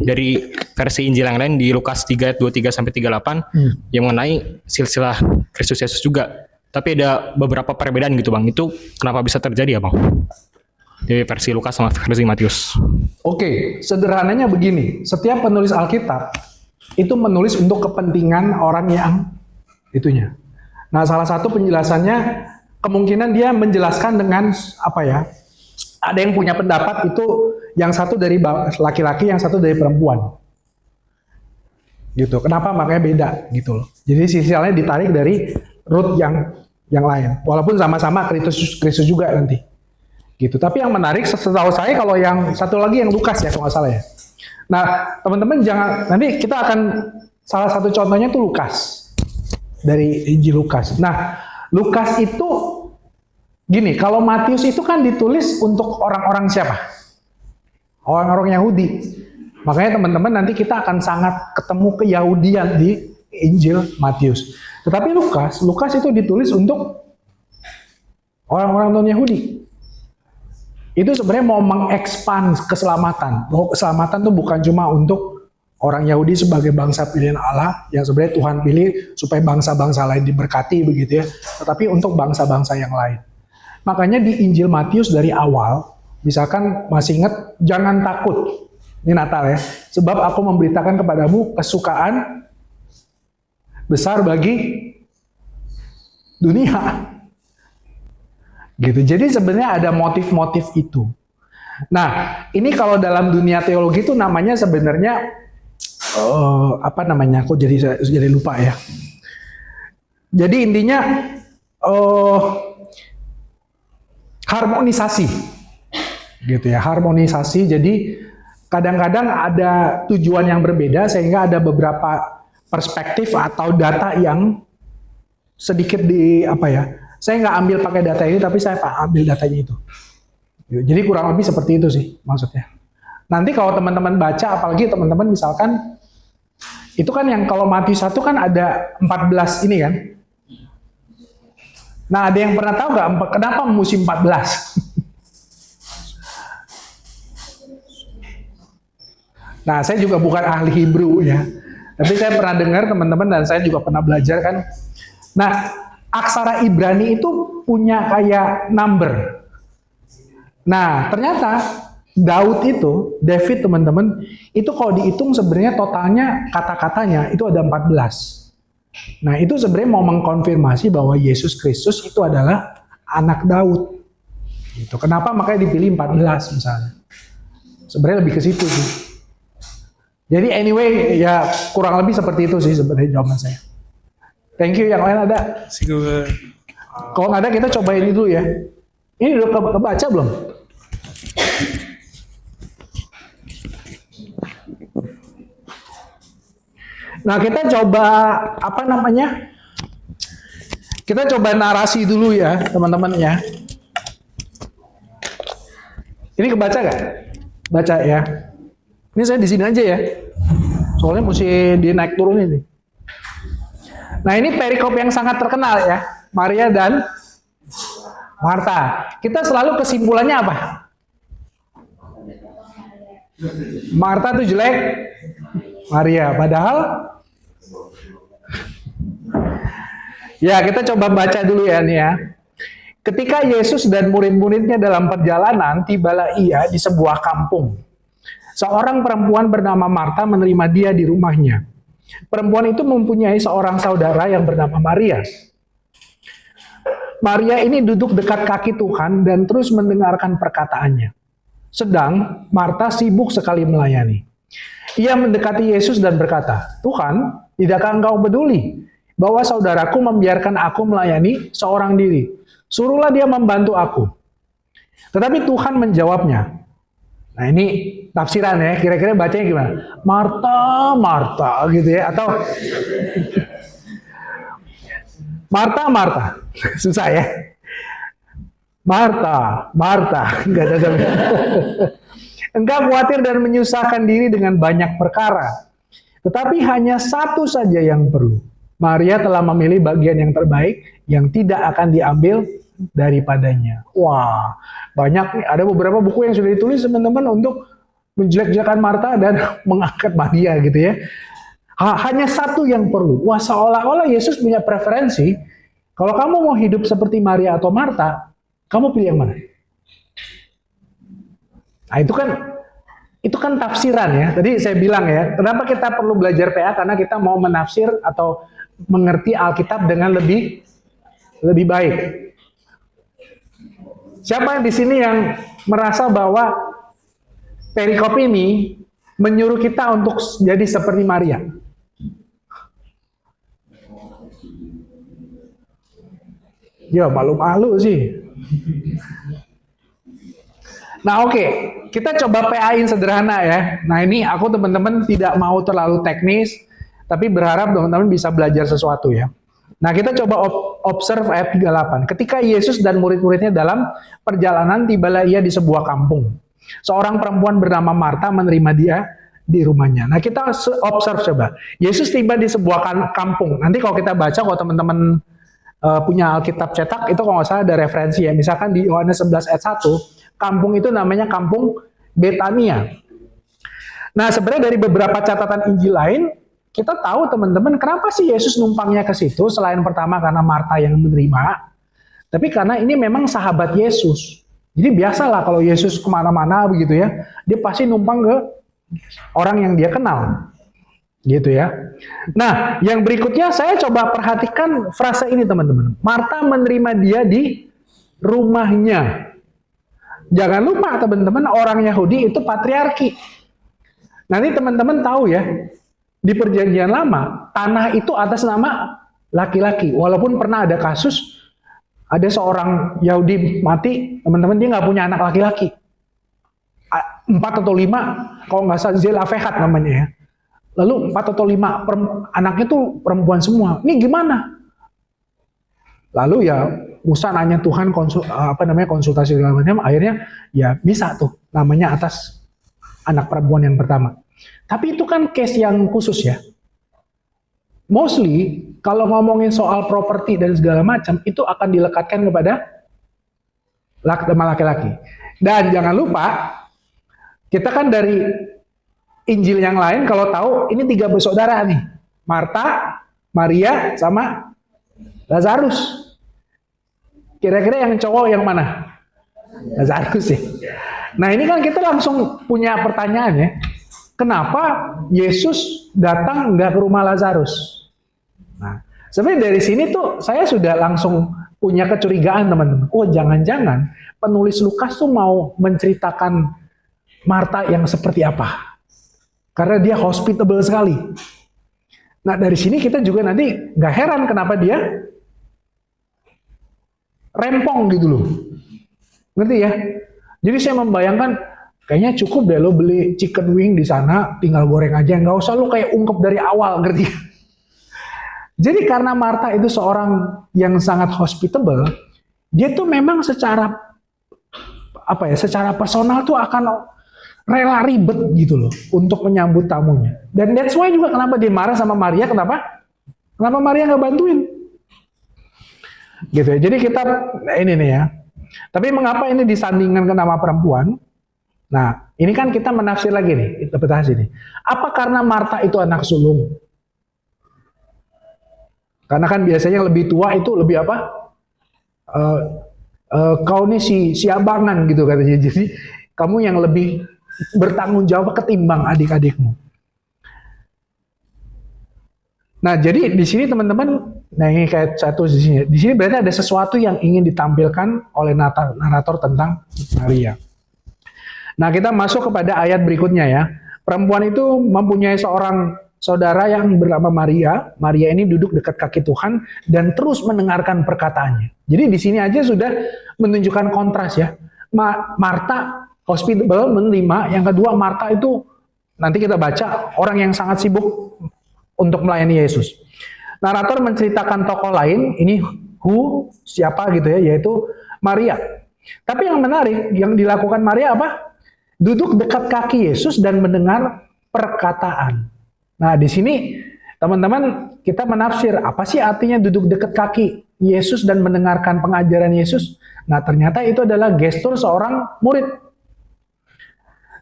dari versi Injil yang lain di Lukas 3 ayat 23 sampai 38 yang mengenai silsilah Kristus Yesus juga. Tapi ada beberapa perbedaan gitu Bang. Itu kenapa bisa terjadi ya Bang? Dari versi Lukas sama versi Matius. Oke, sederhananya begini. Setiap penulis Alkitab itu menulis untuk kepentingan orang yang itunya. Nah, salah satu penjelasannya kemungkinan dia menjelaskan dengan apa ya? Ada yang punya pendapat itu yang satu dari laki-laki, yang satu dari perempuan. Gitu. Kenapa makanya beda gitu loh. Jadi silsilahnya ditarik dari root yang lain. Walaupun sama-sama Kristus juga nanti. Gitu. Tapi yang menarik setahu saya kalau yang satu lagi yang Lukas ya kalau nggak salah ya. Nah, teman-teman jangan, nanti kita akan salah satu contohnya itu Lukas. Dari Injil Lukas. Nah, Lukas itu gini, kalau Matius itu kan ditulis untuk orang-orang siapa? Orang-orang Yahudi. Makanya teman-teman nanti kita akan sangat ketemu keyahudian di Injil Matius. Tetapi Lukas itu ditulis untuk orang-orang non-Yahudi. Itu sebenarnya mau mengekspand keselamatan. Bahwa keselamatan itu bukan cuma untuk orang Yahudi sebagai bangsa pilihan Allah, yang sebenarnya Tuhan pilih supaya bangsa-bangsa lain diberkati begitu ya. Tetapi untuk bangsa-bangsa yang lain. Makanya di Injil Matius dari awal, misalkan masih ingat, jangan takut. Ini Natal ya. Sebab aku memberitakan kepadamu kesukaan besar bagi dunia. Gitu. Jadi sebenarnya ada motif-motif itu. Nah, ini kalau dalam dunia teologi itu namanya sebenarnya apa namanya? Kok jadi lupa ya. Jadi intinya harmonisasi. Gitu ya, harmonisasi. Jadi kadang-kadang ada tujuan yang berbeda sehingga ada beberapa perspektif atau data yang sedikit saya nggak ambil pakai data ini, tapi saya ambil datanya itu. Jadi kurang lebih seperti itu sih maksudnya. Nanti kalau teman-teman baca, apalagi teman-teman misalkan, itu kan yang kalau Matius 1 kan ada 14 ini kan. Nah, ada yang pernah tahu nggak kenapa musim 14? Nah, saya juga bukan ahli Hebrew ya. Tapi saya pernah dengar teman-teman dan saya juga pernah belajar kan. Nah, aksara Ibrani itu punya kayak number. Nah, ternyata David teman-teman, itu kalau dihitung sebenarnya totalnya kata-katanya itu ada 14. Nah, itu sebenarnya mau mengkonfirmasi bahwa Yesus Kristus itu adalah anak Daud. Gitu. Kenapa makanya dipilih 14 misalnya. Sebenarnya lebih ke situ sih. Jadi anyway, ya kurang lebih seperti itu sih sebenarnya jawaban saya. Thank you, yang lain ada? Kalau nggak ada kita cobain dulu ya. Ini udah kebaca belum? Nah, kita coba kita coba narasi dulu ya, teman-teman ya. Ini kebaca nggak? Baca ya. Ini saya di sini aja ya. Soalnya mesti dinaik turun ini. Nah, ini perikop yang sangat terkenal ya. Maria dan Marta. Kita selalu kesimpulannya apa? Marta itu jelek, Maria. Padahal ya, kita coba baca dulu ya nih ya. Ketika Yesus dan murid-muridnya dalam perjalanan, tibalah ia di sebuah kampung. Seorang perempuan bernama Marta menerima dia di rumahnya. Perempuan itu mempunyai seorang saudara yang bernama Maria. Maria ini duduk dekat kaki Tuhan dan terus mendengarkan perkataannya. Sedang Marta sibuk sekali melayani. Ia mendekati Yesus dan berkata, "Tuhan, tidakkah engkau peduli bahwa saudaraku membiarkan aku melayani seorang diri? Suruhlah dia membantu aku." Tetapi Tuhan menjawabnya. Nah, ini tafsiran ya, kira-kira bacanya gimana? Marta, Marta gitu ya, atau Marta, Marta. Susah ya. Marta, Marta. Enggak ada. Engkau khawatir dan menyusahkan diri dengan banyak perkara. Tetapi hanya satu saja yang perlu. Maria telah memilih bagian yang terbaik yang tidak akan diambil daripadanya. Wah, banyak nih. Ada beberapa buku yang sudah ditulis teman-teman untuk menjelek-jelekan Marta dan mengangkat Maria gitu ya. Hanya satu yang perlu. Wah, seolah-olah Yesus punya preferensi. Kalau kamu mau hidup seperti Maria atau Marta, kamu pilih yang mana? Nah, itu kan tafsiran ya. Tadi saya bilang ya, kenapa kita perlu belajar PA? Karena kita mau menafsir atau mengerti Alkitab dengan lebih baik. Siapa di sini yang merasa bahwa perikop ini menyuruh kita untuk jadi seperti Maria? Ya, malu-malu sih. Nah, oke. Kita coba PA-in sederhana ya. Nah, ini aku teman-teman tidak mau terlalu teknis, tapi berharap teman-teman bisa belajar sesuatu ya. Nah, kita coba observe ayat 38. Ketika Yesus dan murid-muridnya dalam perjalanan, tibalah ia di sebuah kampung. Seorang perempuan bernama Marta menerima dia di rumahnya. Nah, kita observe coba. Yesus tiba di sebuah kampung. Nanti kalau kita baca, kalau teman-teman punya Alkitab cetak, itu kalau nggak salah ada referensi ya. Misalkan di Yohanes 11 ayat 1, kampung itu namanya kampung Betania. Nah, sebenarnya dari beberapa catatan Injil lain, kita tahu teman-teman kenapa sih Yesus numpangnya ke situ, selain pertama karena Marta yang menerima, tapi karena ini memang sahabat Yesus. Jadi biasalah kalau Yesus kemana-mana begitu ya, dia pasti numpang ke orang yang dia kenal. Gitu ya. Nah, yang berikutnya saya coba perhatikan frase ini teman-teman. Marta menerima dia di rumahnya. Jangan lupa teman-teman, orang Yahudi itu patriarki. Nanti teman-teman tahu ya, di perjanjian lama, tanah itu atas nama laki-laki. Walaupun pernah ada kasus, ada seorang Yahudi mati, teman-teman dia nggak punya anak laki-laki. 4 atau 5, kalau nggak salah Zelafehat namanya ya. Lalu 4 atau 5 anaknya tuh perempuan semua. Ini gimana? Lalu ya Musa nanya Tuhan konsultasi segala macam. Akhirnya ya bisa tuh namanya atas anak perempuan yang pertama. Tapi itu kan case yang khusus ya. Mostly kalau ngomongin soal properti dan segala macam itu akan dilekatkan kepada laki-laki. Dan jangan lupa kita kan dari Injil yang lain kalau tahu ini 3 bersaudara nih. Marta, Maria, sama Lazarus. Kira-kira yang cowok yang mana? Lazarus ya. Nah, ini kan kita langsung punya pertanyaan ya. Kenapa Yesus datang nggak ke rumah Lazarus? Nah, sebenarnya dari sini tuh saya sudah langsung punya kecurigaan teman-teman. Oh, jangan-jangan penulis Lukas tuh mau menceritakan Marta yang seperti apa? Karena dia hospitable sekali. Nah, dari sini kita juga nanti nggak heran kenapa dia rempong gitu loh. Ngerti ya? Jadi saya membayangkan kayaknya cukup deh lo beli chicken wing di sana, tinggal goreng aja, nggak usah lo kayak ungkep dari awal, ngerti? Jadi karena Marta itu seorang yang sangat hospitable, dia tuh memang secara secara personal tuh akan rela ribet gitu loh untuk menyambut tamunya. Dan that's why juga kenapa dia marah sama Maria, kenapa? Kenapa Maria nggak bantuin? Gitu ya. Jadi kita ini nih ya. Tapi mengapa ini disandingkan ke nama perempuan? Nah, ini kan kita menafsir lagi nih, interpretasi nih. Apa karena Marta itu anak sulung? Karena kan biasanya yang lebih tua itu lebih apa? Kau nih si abangan gitu katanya. Jadi kamu yang lebih bertanggung jawab ketimbang adik-adikmu. Nah, jadi di sini teman-teman, nah ini kayak satu di sini. Di sini berarti ada sesuatu yang ingin ditampilkan oleh narator tentang Maria. Nah, kita masuk kepada ayat berikutnya ya. Perempuan itu mempunyai seorang saudara yang bernama Maria. Maria ini duduk dekat kaki Tuhan dan terus mendengarkan perkataannya. Jadi di sini aja sudah menunjukkan kontras ya. Marta hospitable menerima, yang kedua Marta itu nanti kita baca orang yang sangat sibuk untuk melayani Yesus. Narator menceritakan tokoh lain, ini siapa gitu ya, yaitu Maria. Tapi yang menarik, yang dilakukan Maria apa? Duduk dekat kaki Yesus dan mendengar perkataan. Nah, di sini teman-teman kita menafsir, apa sih artinya duduk dekat kaki Yesus dan mendengarkan pengajaran Yesus? Nah, ternyata itu adalah gestur seorang murid.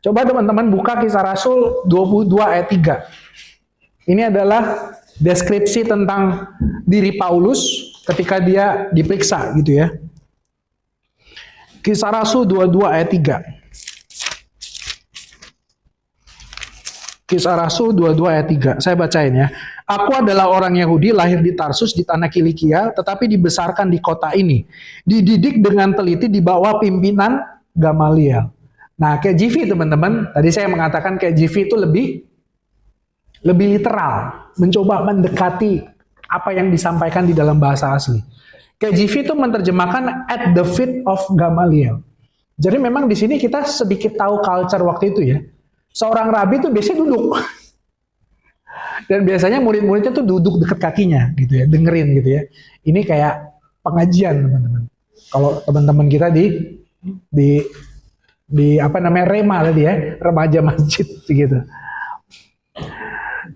Coba teman-teman buka Kisah Rasul 22 ayat 3. Ini adalah deskripsi tentang diri Paulus ketika dia diperiksa gitu ya. Kisah Rasul 22 ayat 3. Kisah Rasul 22 ayat 3. Saya bacain ya. Aku adalah orang Yahudi lahir di Tarsus di tanah Kilikia, tetapi dibesarkan di kota ini. Dididik dengan teliti di bawah pimpinan Gamaliel. Nah, KJV teman-teman, tadi saya mengatakan KJV itu lebih literal, mencoba mendekati apa yang disampaikan di dalam bahasa asli. KJV itu menerjemahkan at the feet of Gamaliel. Jadi memang di sini kita sedikit tahu culture waktu itu ya. Seorang rabi itu biasanya duduk. Dan biasanya murid-muridnya tuh duduk dekat kakinya gitu ya, dengerin gitu ya. Ini kayak pengajian teman-teman. Kalau teman-teman kita di apa namanya rema tadi ya, remaja masjid gitu.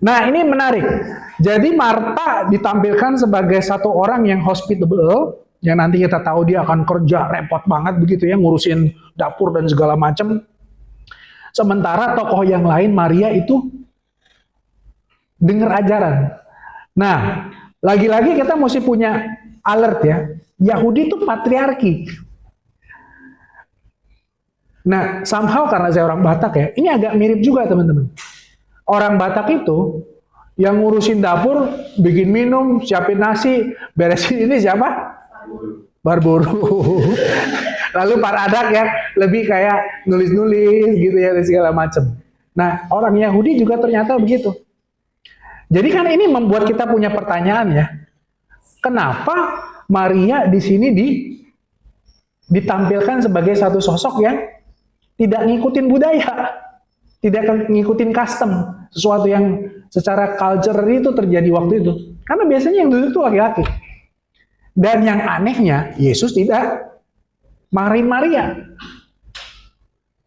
Nah, ini menarik. Jadi Marta ditampilkan sebagai satu orang yang hospitable, yang nanti kita tahu dia akan kerja repot banget begitu ya, ngurusin dapur dan segala macam. Sementara tokoh yang lain, Maria itu dengar ajaran. Nah, lagi-lagi kita mesti punya alert ya. Yahudi itu patriarki. Nah, somehow karena saya orang Batak ya, ini agak mirip juga teman-teman. Orang Batak itu yang ngurusin dapur, bikin minum, siapin nasi, beresin ini siapa? Barburu. Lalu para adak ya lebih kayak nulis-nulis gitu ya dan segala macam. Nah, orang Yahudi juga ternyata begitu. Jadi kan ini membuat kita punya pertanyaan ya. Kenapa Maria di sini ditampilkan sebagai satu sosok yang tidak ngikutin budaya, tidak ngikutin custom, sesuatu yang secara culture itu terjadi waktu itu. Karena biasanya yang duduk itu laki-laki. Dan yang anehnya, Yesus tidak marahin Maria.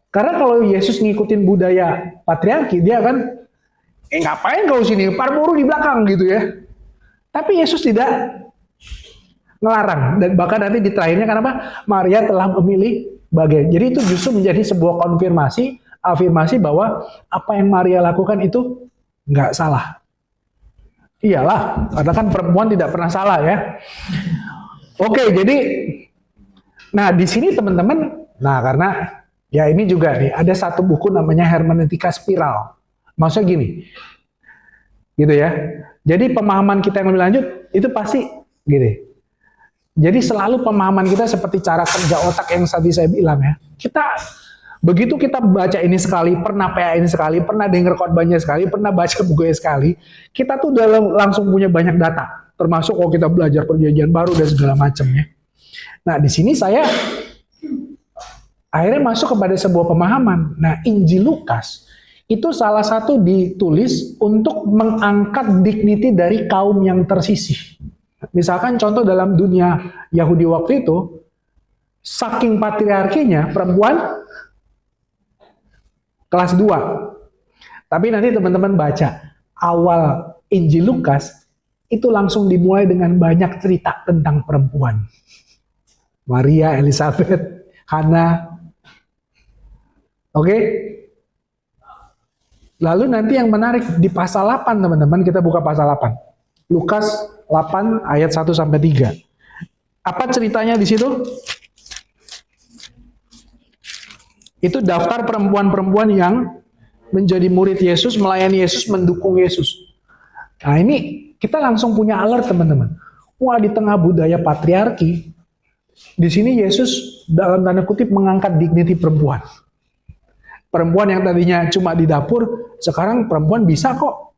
Karena kalau Yesus ngikutin budaya patriarki, dia kan, ngapain kau sini, parburu di belakang gitu ya. Tapi Yesus tidak ngelarang. Dan bahkan nanti di terakhirnya, kenapa? Maria telah memilih bagian. Jadi itu justru menjadi sebuah konfirmasi, afirmasi bahwa apa yang Maria lakukan itu nggak salah. Iyalah, karena kan perempuan tidak pernah salah ya. Oke, jadi, nah di sini teman-teman, nah karena ya ini juga nih, ada satu buku namanya Hermeneutika Spiral. Maksudnya gini, gitu ya. Jadi pemahaman kita yang lebih lanjut itu pasti gini. Jadi selalu pemahaman kita seperti cara kerja otak yang tadi saya bilang ya. Begitu kita baca ini sekali, pernah PA ini sekali, pernah denger khotbahnya sekali, pernah baca bukunya sekali, kita tuh udah langsung punya banyak data, termasuk kalau kita belajar perjanjian baru dan segala macamnya. Nah, di sini saya akhirnya masuk kepada sebuah pemahaman. Nah, Injil Lukas itu salah satu ditulis untuk mengangkat dignity dari kaum yang tersisih. Misalkan contoh dalam dunia Yahudi waktu itu, saking patriarkinya perempuan kelas 2. Tapi nanti teman-teman baca awal Injil Lukas itu langsung dimulai dengan banyak cerita tentang perempuan. Maria, Elizabeth, Hana. Oke? Lalu nanti yang menarik di pasal 8 teman-teman, kita buka pasal 8. Lukas 8 ayat 1 sampai 3. Apa ceritanya di situ? Itu daftar perempuan-perempuan yang menjadi murid Yesus, melayani Yesus, mendukung Yesus. Nah ini kita langsung punya alert teman-teman. Wah, di tengah budaya patriarki, di sini Yesus dalam tanda kutip mengangkat dignity perempuan. Perempuan yang tadinya cuma di dapur, sekarang perempuan bisa kok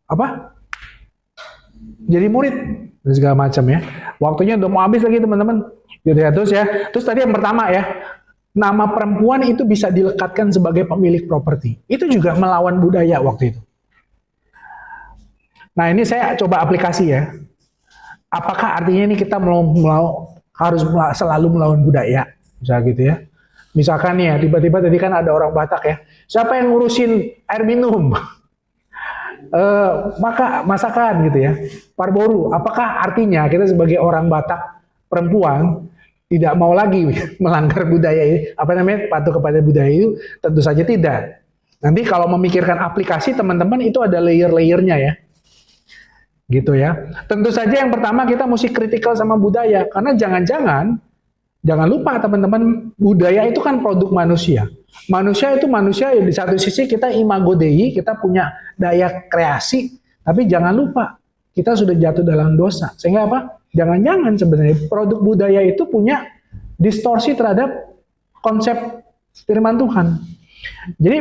jadi murid dan segala macam ya. Waktunya udah mau habis lagi teman-teman. Gitu ya. Terus tadi yang pertama ya, nama perempuan itu bisa dilekatkan sebagai pemilik properti. Itu juga melawan budaya waktu itu. Nah ini saya coba aplikasi ya. Apakah artinya ini kita harus selalu melawan budaya? Misalnya gitu ya. Misalkan nih ya, tiba-tiba tadi kan ada orang Batak ya. Siapa yang ngurusin air minum? Masakan gitu ya. Parboru. Apakah artinya kita sebagai orang Batak perempuan tidak mau lagi melanggar budaya ini? Patuh kepada budaya itu? Tentu saja tidak. Nanti kalau memikirkan aplikasi teman-teman itu ada layer-layernya ya. Gitu ya. Tentu saja yang pertama kita mesti kritikal sama budaya. Karena jangan lupa teman-teman, budaya itu kan produk manusia. Manusia itu manusia, di satu sisi kita imago Dei, kita punya daya kreasi, tapi jangan lupa kita sudah jatuh dalam dosa. Sehingga apa? Jangan-jangan sebenarnya produk budaya itu punya distorsi terhadap konsep firman Tuhan. Jadi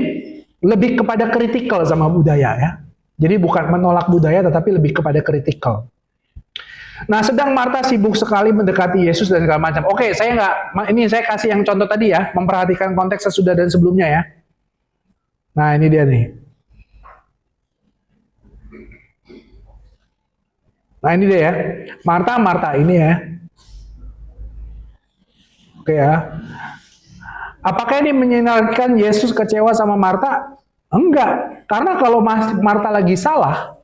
lebih kepada kritikal sama budaya ya. Jadi bukan menolak budaya tetapi lebih kepada kritikal. Nah, sedang Marta sibuk sekali mendekati Yesus dan segala macam. Oke, saya kasih yang contoh tadi ya, memperhatikan konteks sesudah dan sebelumnya ya. Nah, ini dia nih. Nah, ini dia ya. Marta ini ya. Oke ya. Apakah ini menyinarkan Yesus kecewa sama Marta? Enggak. Karena kalau Marta lagi salah,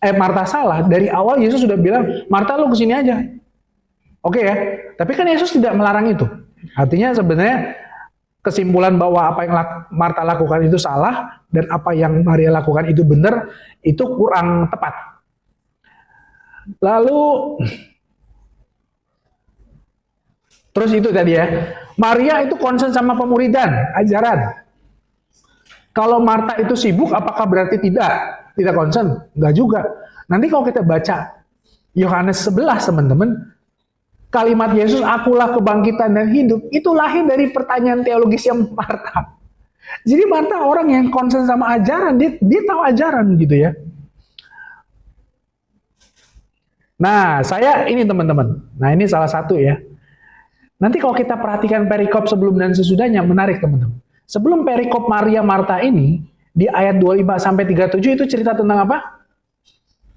Marta salah, dari awal Yesus sudah bilang, Marta lu kesini aja. Oke ya, tapi kan Yesus tidak melarang itu. Artinya sebenarnya kesimpulan bahwa apa yang Marta lakukan itu salah, dan apa yang Maria lakukan itu benar, itu kurang tepat. Lalu, terus itu tadi ya, Maria itu concern sama pemuridan, ajaran. Kalau Marta itu sibuk, apakah berarti tidak concern? Enggak juga. Nanti kalau kita baca Yohanes 11 teman-teman, kalimat Yesus, akulah kebangkitan dan hidup, itu lahir dari pertanyaan teologisnya Marta. Jadi Marta orang yang concern sama ajaran, dia tahu ajaran gitu ya. Nah, ini teman-teman. Nah, ini salah satu ya. Nanti kalau kita perhatikan perikop sebelum dan sesudahnya, menarik teman-teman. Sebelum perikop Maria Marta ini, di ayat 25-37 itu cerita tentang apa?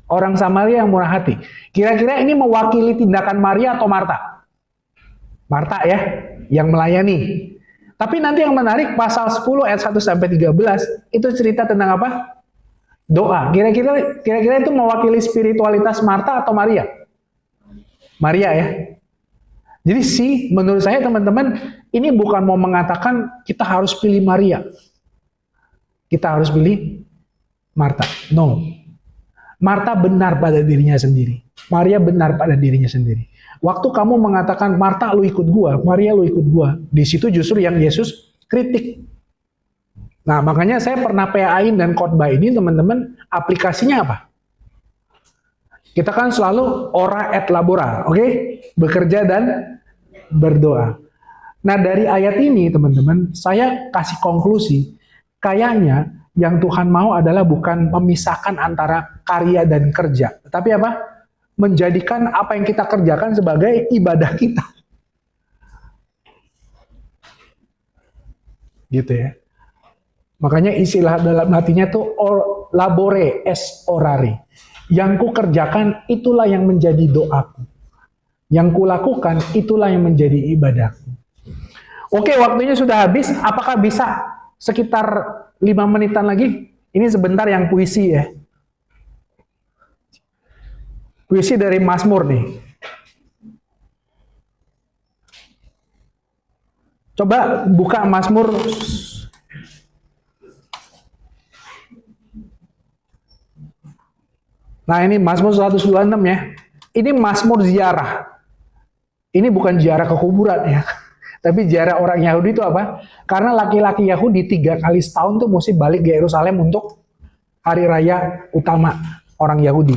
Orang Samaria yang murah hati. Kira-kira ini mewakili tindakan Maria atau Marta? Marta ya, yang melayani. Tapi nanti yang menarik, pasal 10 ayat 1-13, itu cerita tentang apa? Doa. Kira-kira itu mewakili spiritualitas Marta atau Maria? Maria ya. Jadi menurut saya teman-teman, ini bukan mau mengatakan kita harus pilih Maria. Kita harus pilih Marta. No. Marta benar pada dirinya sendiri. Maria benar pada dirinya sendiri. Waktu kamu mengatakan, Marta lu ikut gua, Maria lu ikut gua. Di situ justru yang Yesus kritik. Nah, makanya saya pernah PA-in dan khotbah ini teman-teman, aplikasinya apa? Kita kan selalu ora et labora, oke? Bekerja dan berdoa. Nah, dari ayat ini teman-teman, saya kasih konklusi, kayaknya yang Tuhan mau adalah bukan memisahkan antara karya dan kerja, tapi apa? Menjadikan apa yang kita kerjakan sebagai ibadah kita. Gitu ya. Makanya istilah dalam hatinya tuh labore es orare. Yang ku kerjakan itulah yang menjadi doaku. Yang ku lakukan itulah yang menjadi ibadahku. Oke, waktunya sudah habis. Apakah bisa sekitar 5 menitan lagi. Ini sebentar yang puisi ya. Puisi dari Mazmur nih. Coba buka Mazmur. Nah ini Mazmur 126 ya. Ini Mazmur ziarah. Ini bukan ziarah ke kuburan ya. Tapi ziarah orang Yahudi itu apa? Karena laki-laki Yahudi 3 kali setahun tuh mesti balik ke Yerusalem untuk hari raya utama orang Yahudi.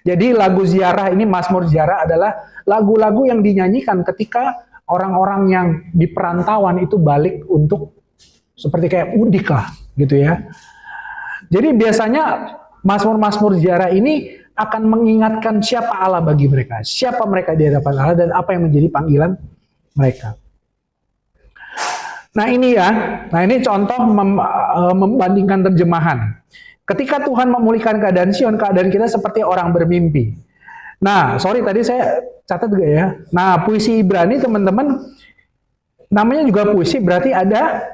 Jadi lagu ziarah ini, Mazmur ziarah adalah lagu-lagu yang dinyanyikan ketika orang-orang yang di perantauan itu balik untuk seperti kayak mudik lah gitu ya. Jadi biasanya Mazmur-Mazmur ziarah ini akan mengingatkan siapa Allah bagi mereka, siapa mereka di hadapan Allah, dan apa yang menjadi panggilan mereka. Nah ini ya, nah ini contoh membandingkan terjemahan. Ketika Tuhan memulihkan keadaan Sion, keadaan kita seperti orang bermimpi. Nah, sorry tadi saya catat juga ya. Nah, puisi Ibrani teman-teman, namanya juga puisi, berarti ada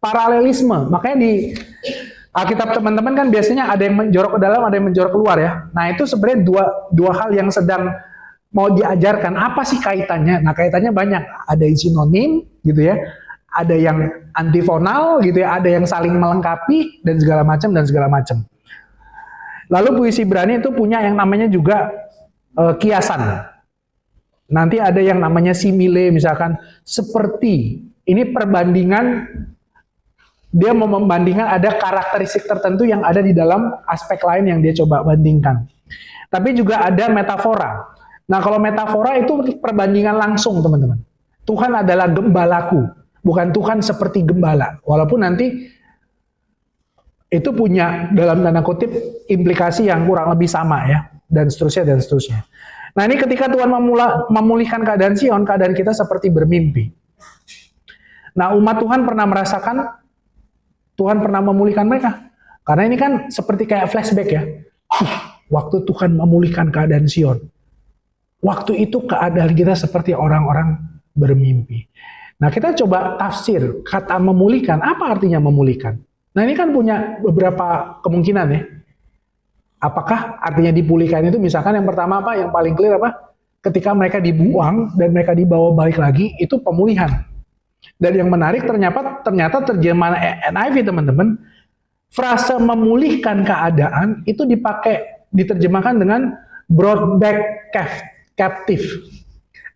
paralelisme. Makanya di Alkitab teman-teman kan biasanya ada yang menjorok ke dalam, ada yang menjorok keluar ya. Nah itu sebenarnya dua hal yang sedang mau diajarkan. Apa sih kaitannya? Nah kaitannya banyak. Ada yang sinonim gitu ya, ada yang antifonal gitu ya, ada yang saling melengkapi dan segala macam. Lalu puisi Ibrani itu punya yang namanya juga kiasan. Nanti ada yang namanya simile, misalkan seperti ini perbandingan. Dia mau membandingkan ada karakteristik tertentu yang ada di dalam aspek lain yang dia coba bandingkan. Tapi juga ada metafora. Nah kalau metafora itu perbandingan langsung teman-teman. Tuhan adalah gembalaku, bukan Tuhan seperti gembala. Walaupun nanti itu punya dalam tanda kutip implikasi yang kurang lebih sama ya. Dan seterusnya. Nah ini ketika Tuhan memulihkan keadaan Sion, keadaan kita seperti bermimpi. Nah umat Tuhan pernah merasakan Tuhan pernah memulihkan mereka. Karena ini kan seperti kayak flashback ya. Waktu Tuhan memulihkan keadaan Sion. Waktu itu keadaan kita seperti orang-orang bermimpi. Nah kita coba tafsir kata memulihkan. Apa artinya memulihkan? Nah ini kan punya beberapa kemungkinan ya. Apakah artinya dipulihkan itu misalkan yang pertama apa? Yang paling clear apa? Ketika mereka dibuang dan mereka dibawa balik lagi, itu pemulihan. Dan yang menarik ternyata terjemahan NIV teman-teman, frase memulihkan keadaan itu diterjemahkan dengan brought back captive,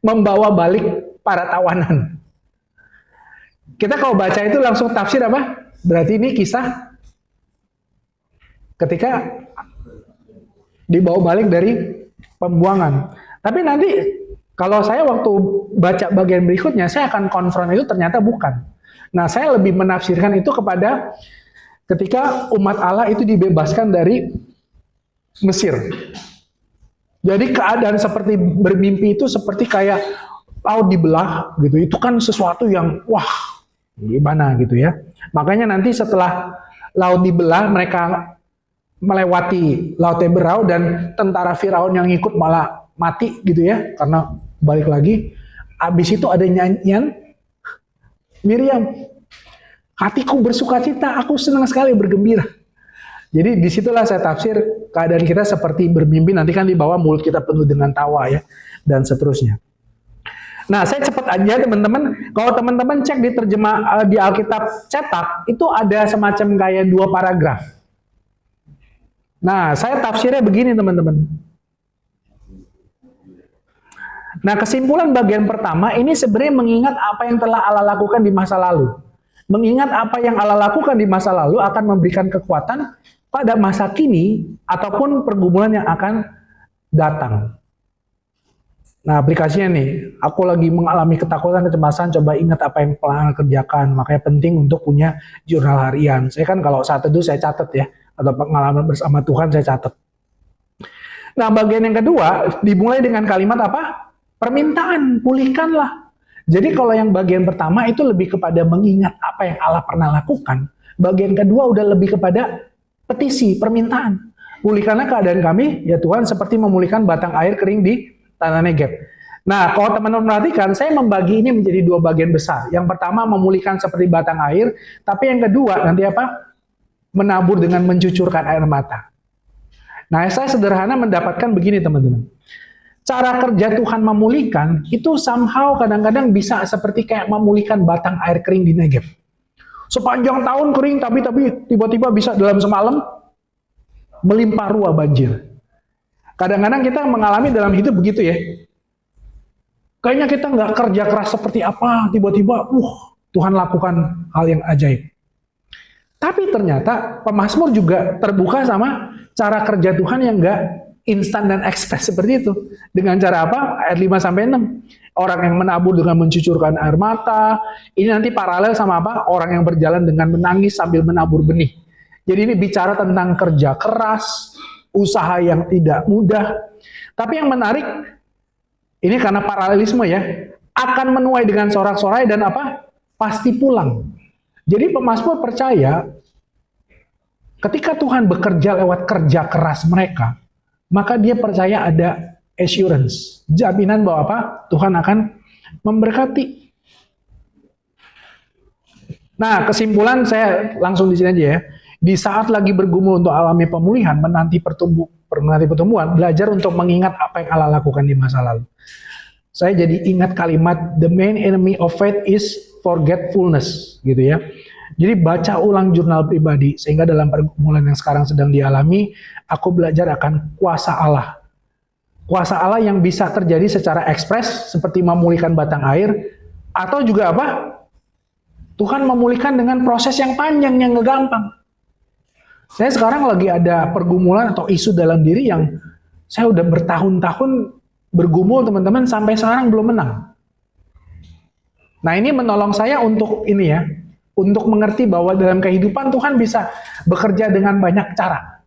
membawa balik para tawanan. Kita kalau baca itu langsung tafsir apa? Berarti ini kisah ketika dibawa balik dari pembuangan. Tapi nanti kalau saya waktu baca bagian berikutnya, saya akan konfront itu ternyata bukan. Nah, saya lebih menafsirkan itu kepada ketika umat Allah itu dibebaskan dari Mesir. Jadi keadaan seperti bermimpi itu seperti kayak laut dibelah gitu. Itu kan sesuatu yang wah, gimana gitu ya. Makanya nanti setelah laut dibelah, mereka melewati laut Teberau dan tentara Firaun yang ikut malah mati gitu ya, karena balik lagi. Habis itu ada nyanyian Miriam, hatiku bersukacita, aku senang sekali bergembira. Jadi disitulah saya tafsir keadaan kita seperti bermimpi, nanti kan di bawah mulut kita penuh dengan tawa ya, dan seterusnya. Nah saya cepat aja teman-teman, kalau teman-teman cek di di Alkitab cetak, itu ada semacam kayak 2 paragraf. Nah saya tafsirnya begini teman-teman. Nah kesimpulan bagian pertama ini sebenarnya mengingat apa yang telah Allah lakukan di masa lalu. Mengingat apa yang Allah lakukan di masa lalu akan memberikan kekuatan pada masa kini ataupun pergumulan yang akan datang. Nah aplikasinya nih, aku lagi mengalami ketakutan, kecemasan, coba ingat apa yang pernah kerjakan. Makanya penting untuk punya jurnal harian. Saya kan kalau saat itu saya catat ya, atau pengalaman bersama Tuhan saya catat. Nah bagian yang kedua dimulai dengan kalimat apa? Permintaan, pulihkanlah. Jadi kalau yang bagian pertama itu lebih kepada mengingat apa yang Allah pernah lakukan. Bagian kedua udah lebih kepada petisi, permintaan. Pulihkanlah keadaan kami, ya Tuhan, seperti memulihkan batang air kering di tanah Negeb. Nah, kalau teman-teman perhatikan, saya membagi ini menjadi 2 bagian besar. Yang pertama memulihkan seperti batang air, tapi yang kedua nanti apa? menabur dengan mencucurkan air mata. Nah, saya sederhana mendapatkan begini teman-teman. Cara kerja Tuhan memulihkan itu somehow kadang-kadang bisa seperti kayak memulihkan batang air kering di Negev. Sepanjang tahun kering tapi tiba-tiba bisa dalam semalam melimpah ruah banjir. Kadang-kadang kita mengalami dalam hidup begitu ya. Kayaknya kita nggak kerja keras seperti apa, tiba-tiba Tuhan lakukan hal yang ajaib. Tapi ternyata pemazmur juga terbuka sama cara kerja Tuhan yang nggak instan dan ekspres seperti itu. Dengan cara apa? Ayat 5-6. Orang yang menabur dengan mencucurkan air mata. Ini nanti paralel sama apa? Orang yang berjalan dengan menangis sambil menabur benih. Jadi ini bicara tentang kerja keras, usaha yang tidak mudah. Tapi yang menarik, ini karena paralelisme ya, akan menuai dengan sorak-sorai dan apa? Pasti pulang. Jadi pemazmur percaya, ketika Tuhan bekerja lewat kerja keras mereka, maka dia percaya ada assurance, jaminan bahwa apa? Tuhan akan memberkati. Nah, kesimpulan saya langsung di sini aja ya. Di saat lagi bergumul untuk alami pemulihan, menanti pertumbuhan, belajar untuk mengingat apa yang Allah lakukan di masa lalu. Saya jadi ingat kalimat, the main enemy of faith is forgetfulness, gitu ya. Jadi baca ulang jurnal pribadi, sehingga dalam pergumulan yang sekarang sedang dialami, aku belajar akan kuasa Allah. Kuasa Allah yang bisa terjadi secara ekspres, seperti memulihkan batang air, atau juga apa? Tuhan memulihkan dengan proses yang panjang, yang gak gampang. Saya sekarang lagi ada pergumulan atau isu dalam diri yang saya udah bertahun-tahun bergumul teman-teman, sampai sekarang belum menang. Nah ini menolong saya untuk ini ya, untuk mengerti bahwa dalam kehidupan Tuhan bisa bekerja dengan banyak cara.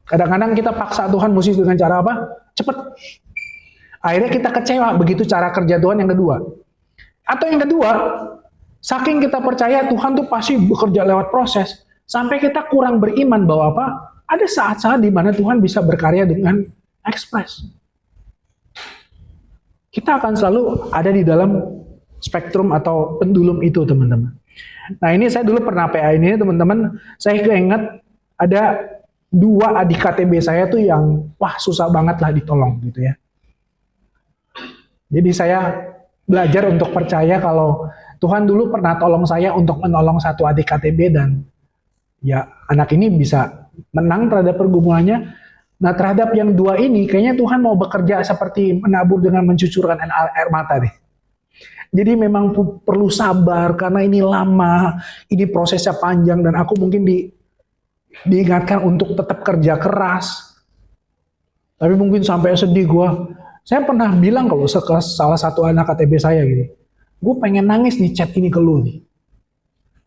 Kadang-kadang kita paksa Tuhan mesti dengan cara apa? Cepet. Akhirnya kita kecewa begitu cara kerja Tuhan yang kedua. Atau yang kedua, saking kita percaya Tuhan tuh pasti bekerja lewat proses, sampai kita kurang beriman bahwa apa? Ada saat-saat di mana Tuhan bisa berkarya dengan ekspres. Kita akan selalu ada di dalam spektrum atau pendulum itu teman-teman. Nah ini saya dulu pernah PA ini teman-teman, saya keinget ada 2 adik KTB saya tuh yang susah banget lah ditolong gitu ya. Jadi saya belajar untuk percaya kalau Tuhan dulu pernah tolong saya untuk menolong 1 adik KTB dan ya anak ini bisa menang terhadap pergumulannya. Nah terhadap yang 2 ini kayaknya Tuhan mau bekerja seperti menabur dengan mencucurkan air mata deh. Jadi memang perlu sabar karena ini lama, ini prosesnya panjang dan aku mungkin diingatkan untuk tetap kerja keras. Tapi mungkin sampai sedih gue. Saya pernah bilang kalau ke salah satu anak KTB saya gini, gue pengen nangis nih chat ini ke lu nih.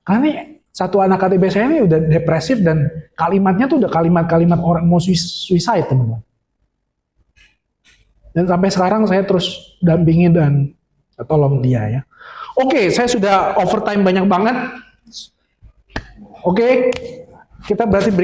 Karena satu anak KTB saya ini udah depresif dan kalimatnya tuh udah kalimat-kalimat orang mau suicide teman-teman. Dan sampai sekarang saya terus dampingi dan tolong dia ya. Oke, saya sudah overtime banyak banget. Oke, kita berarti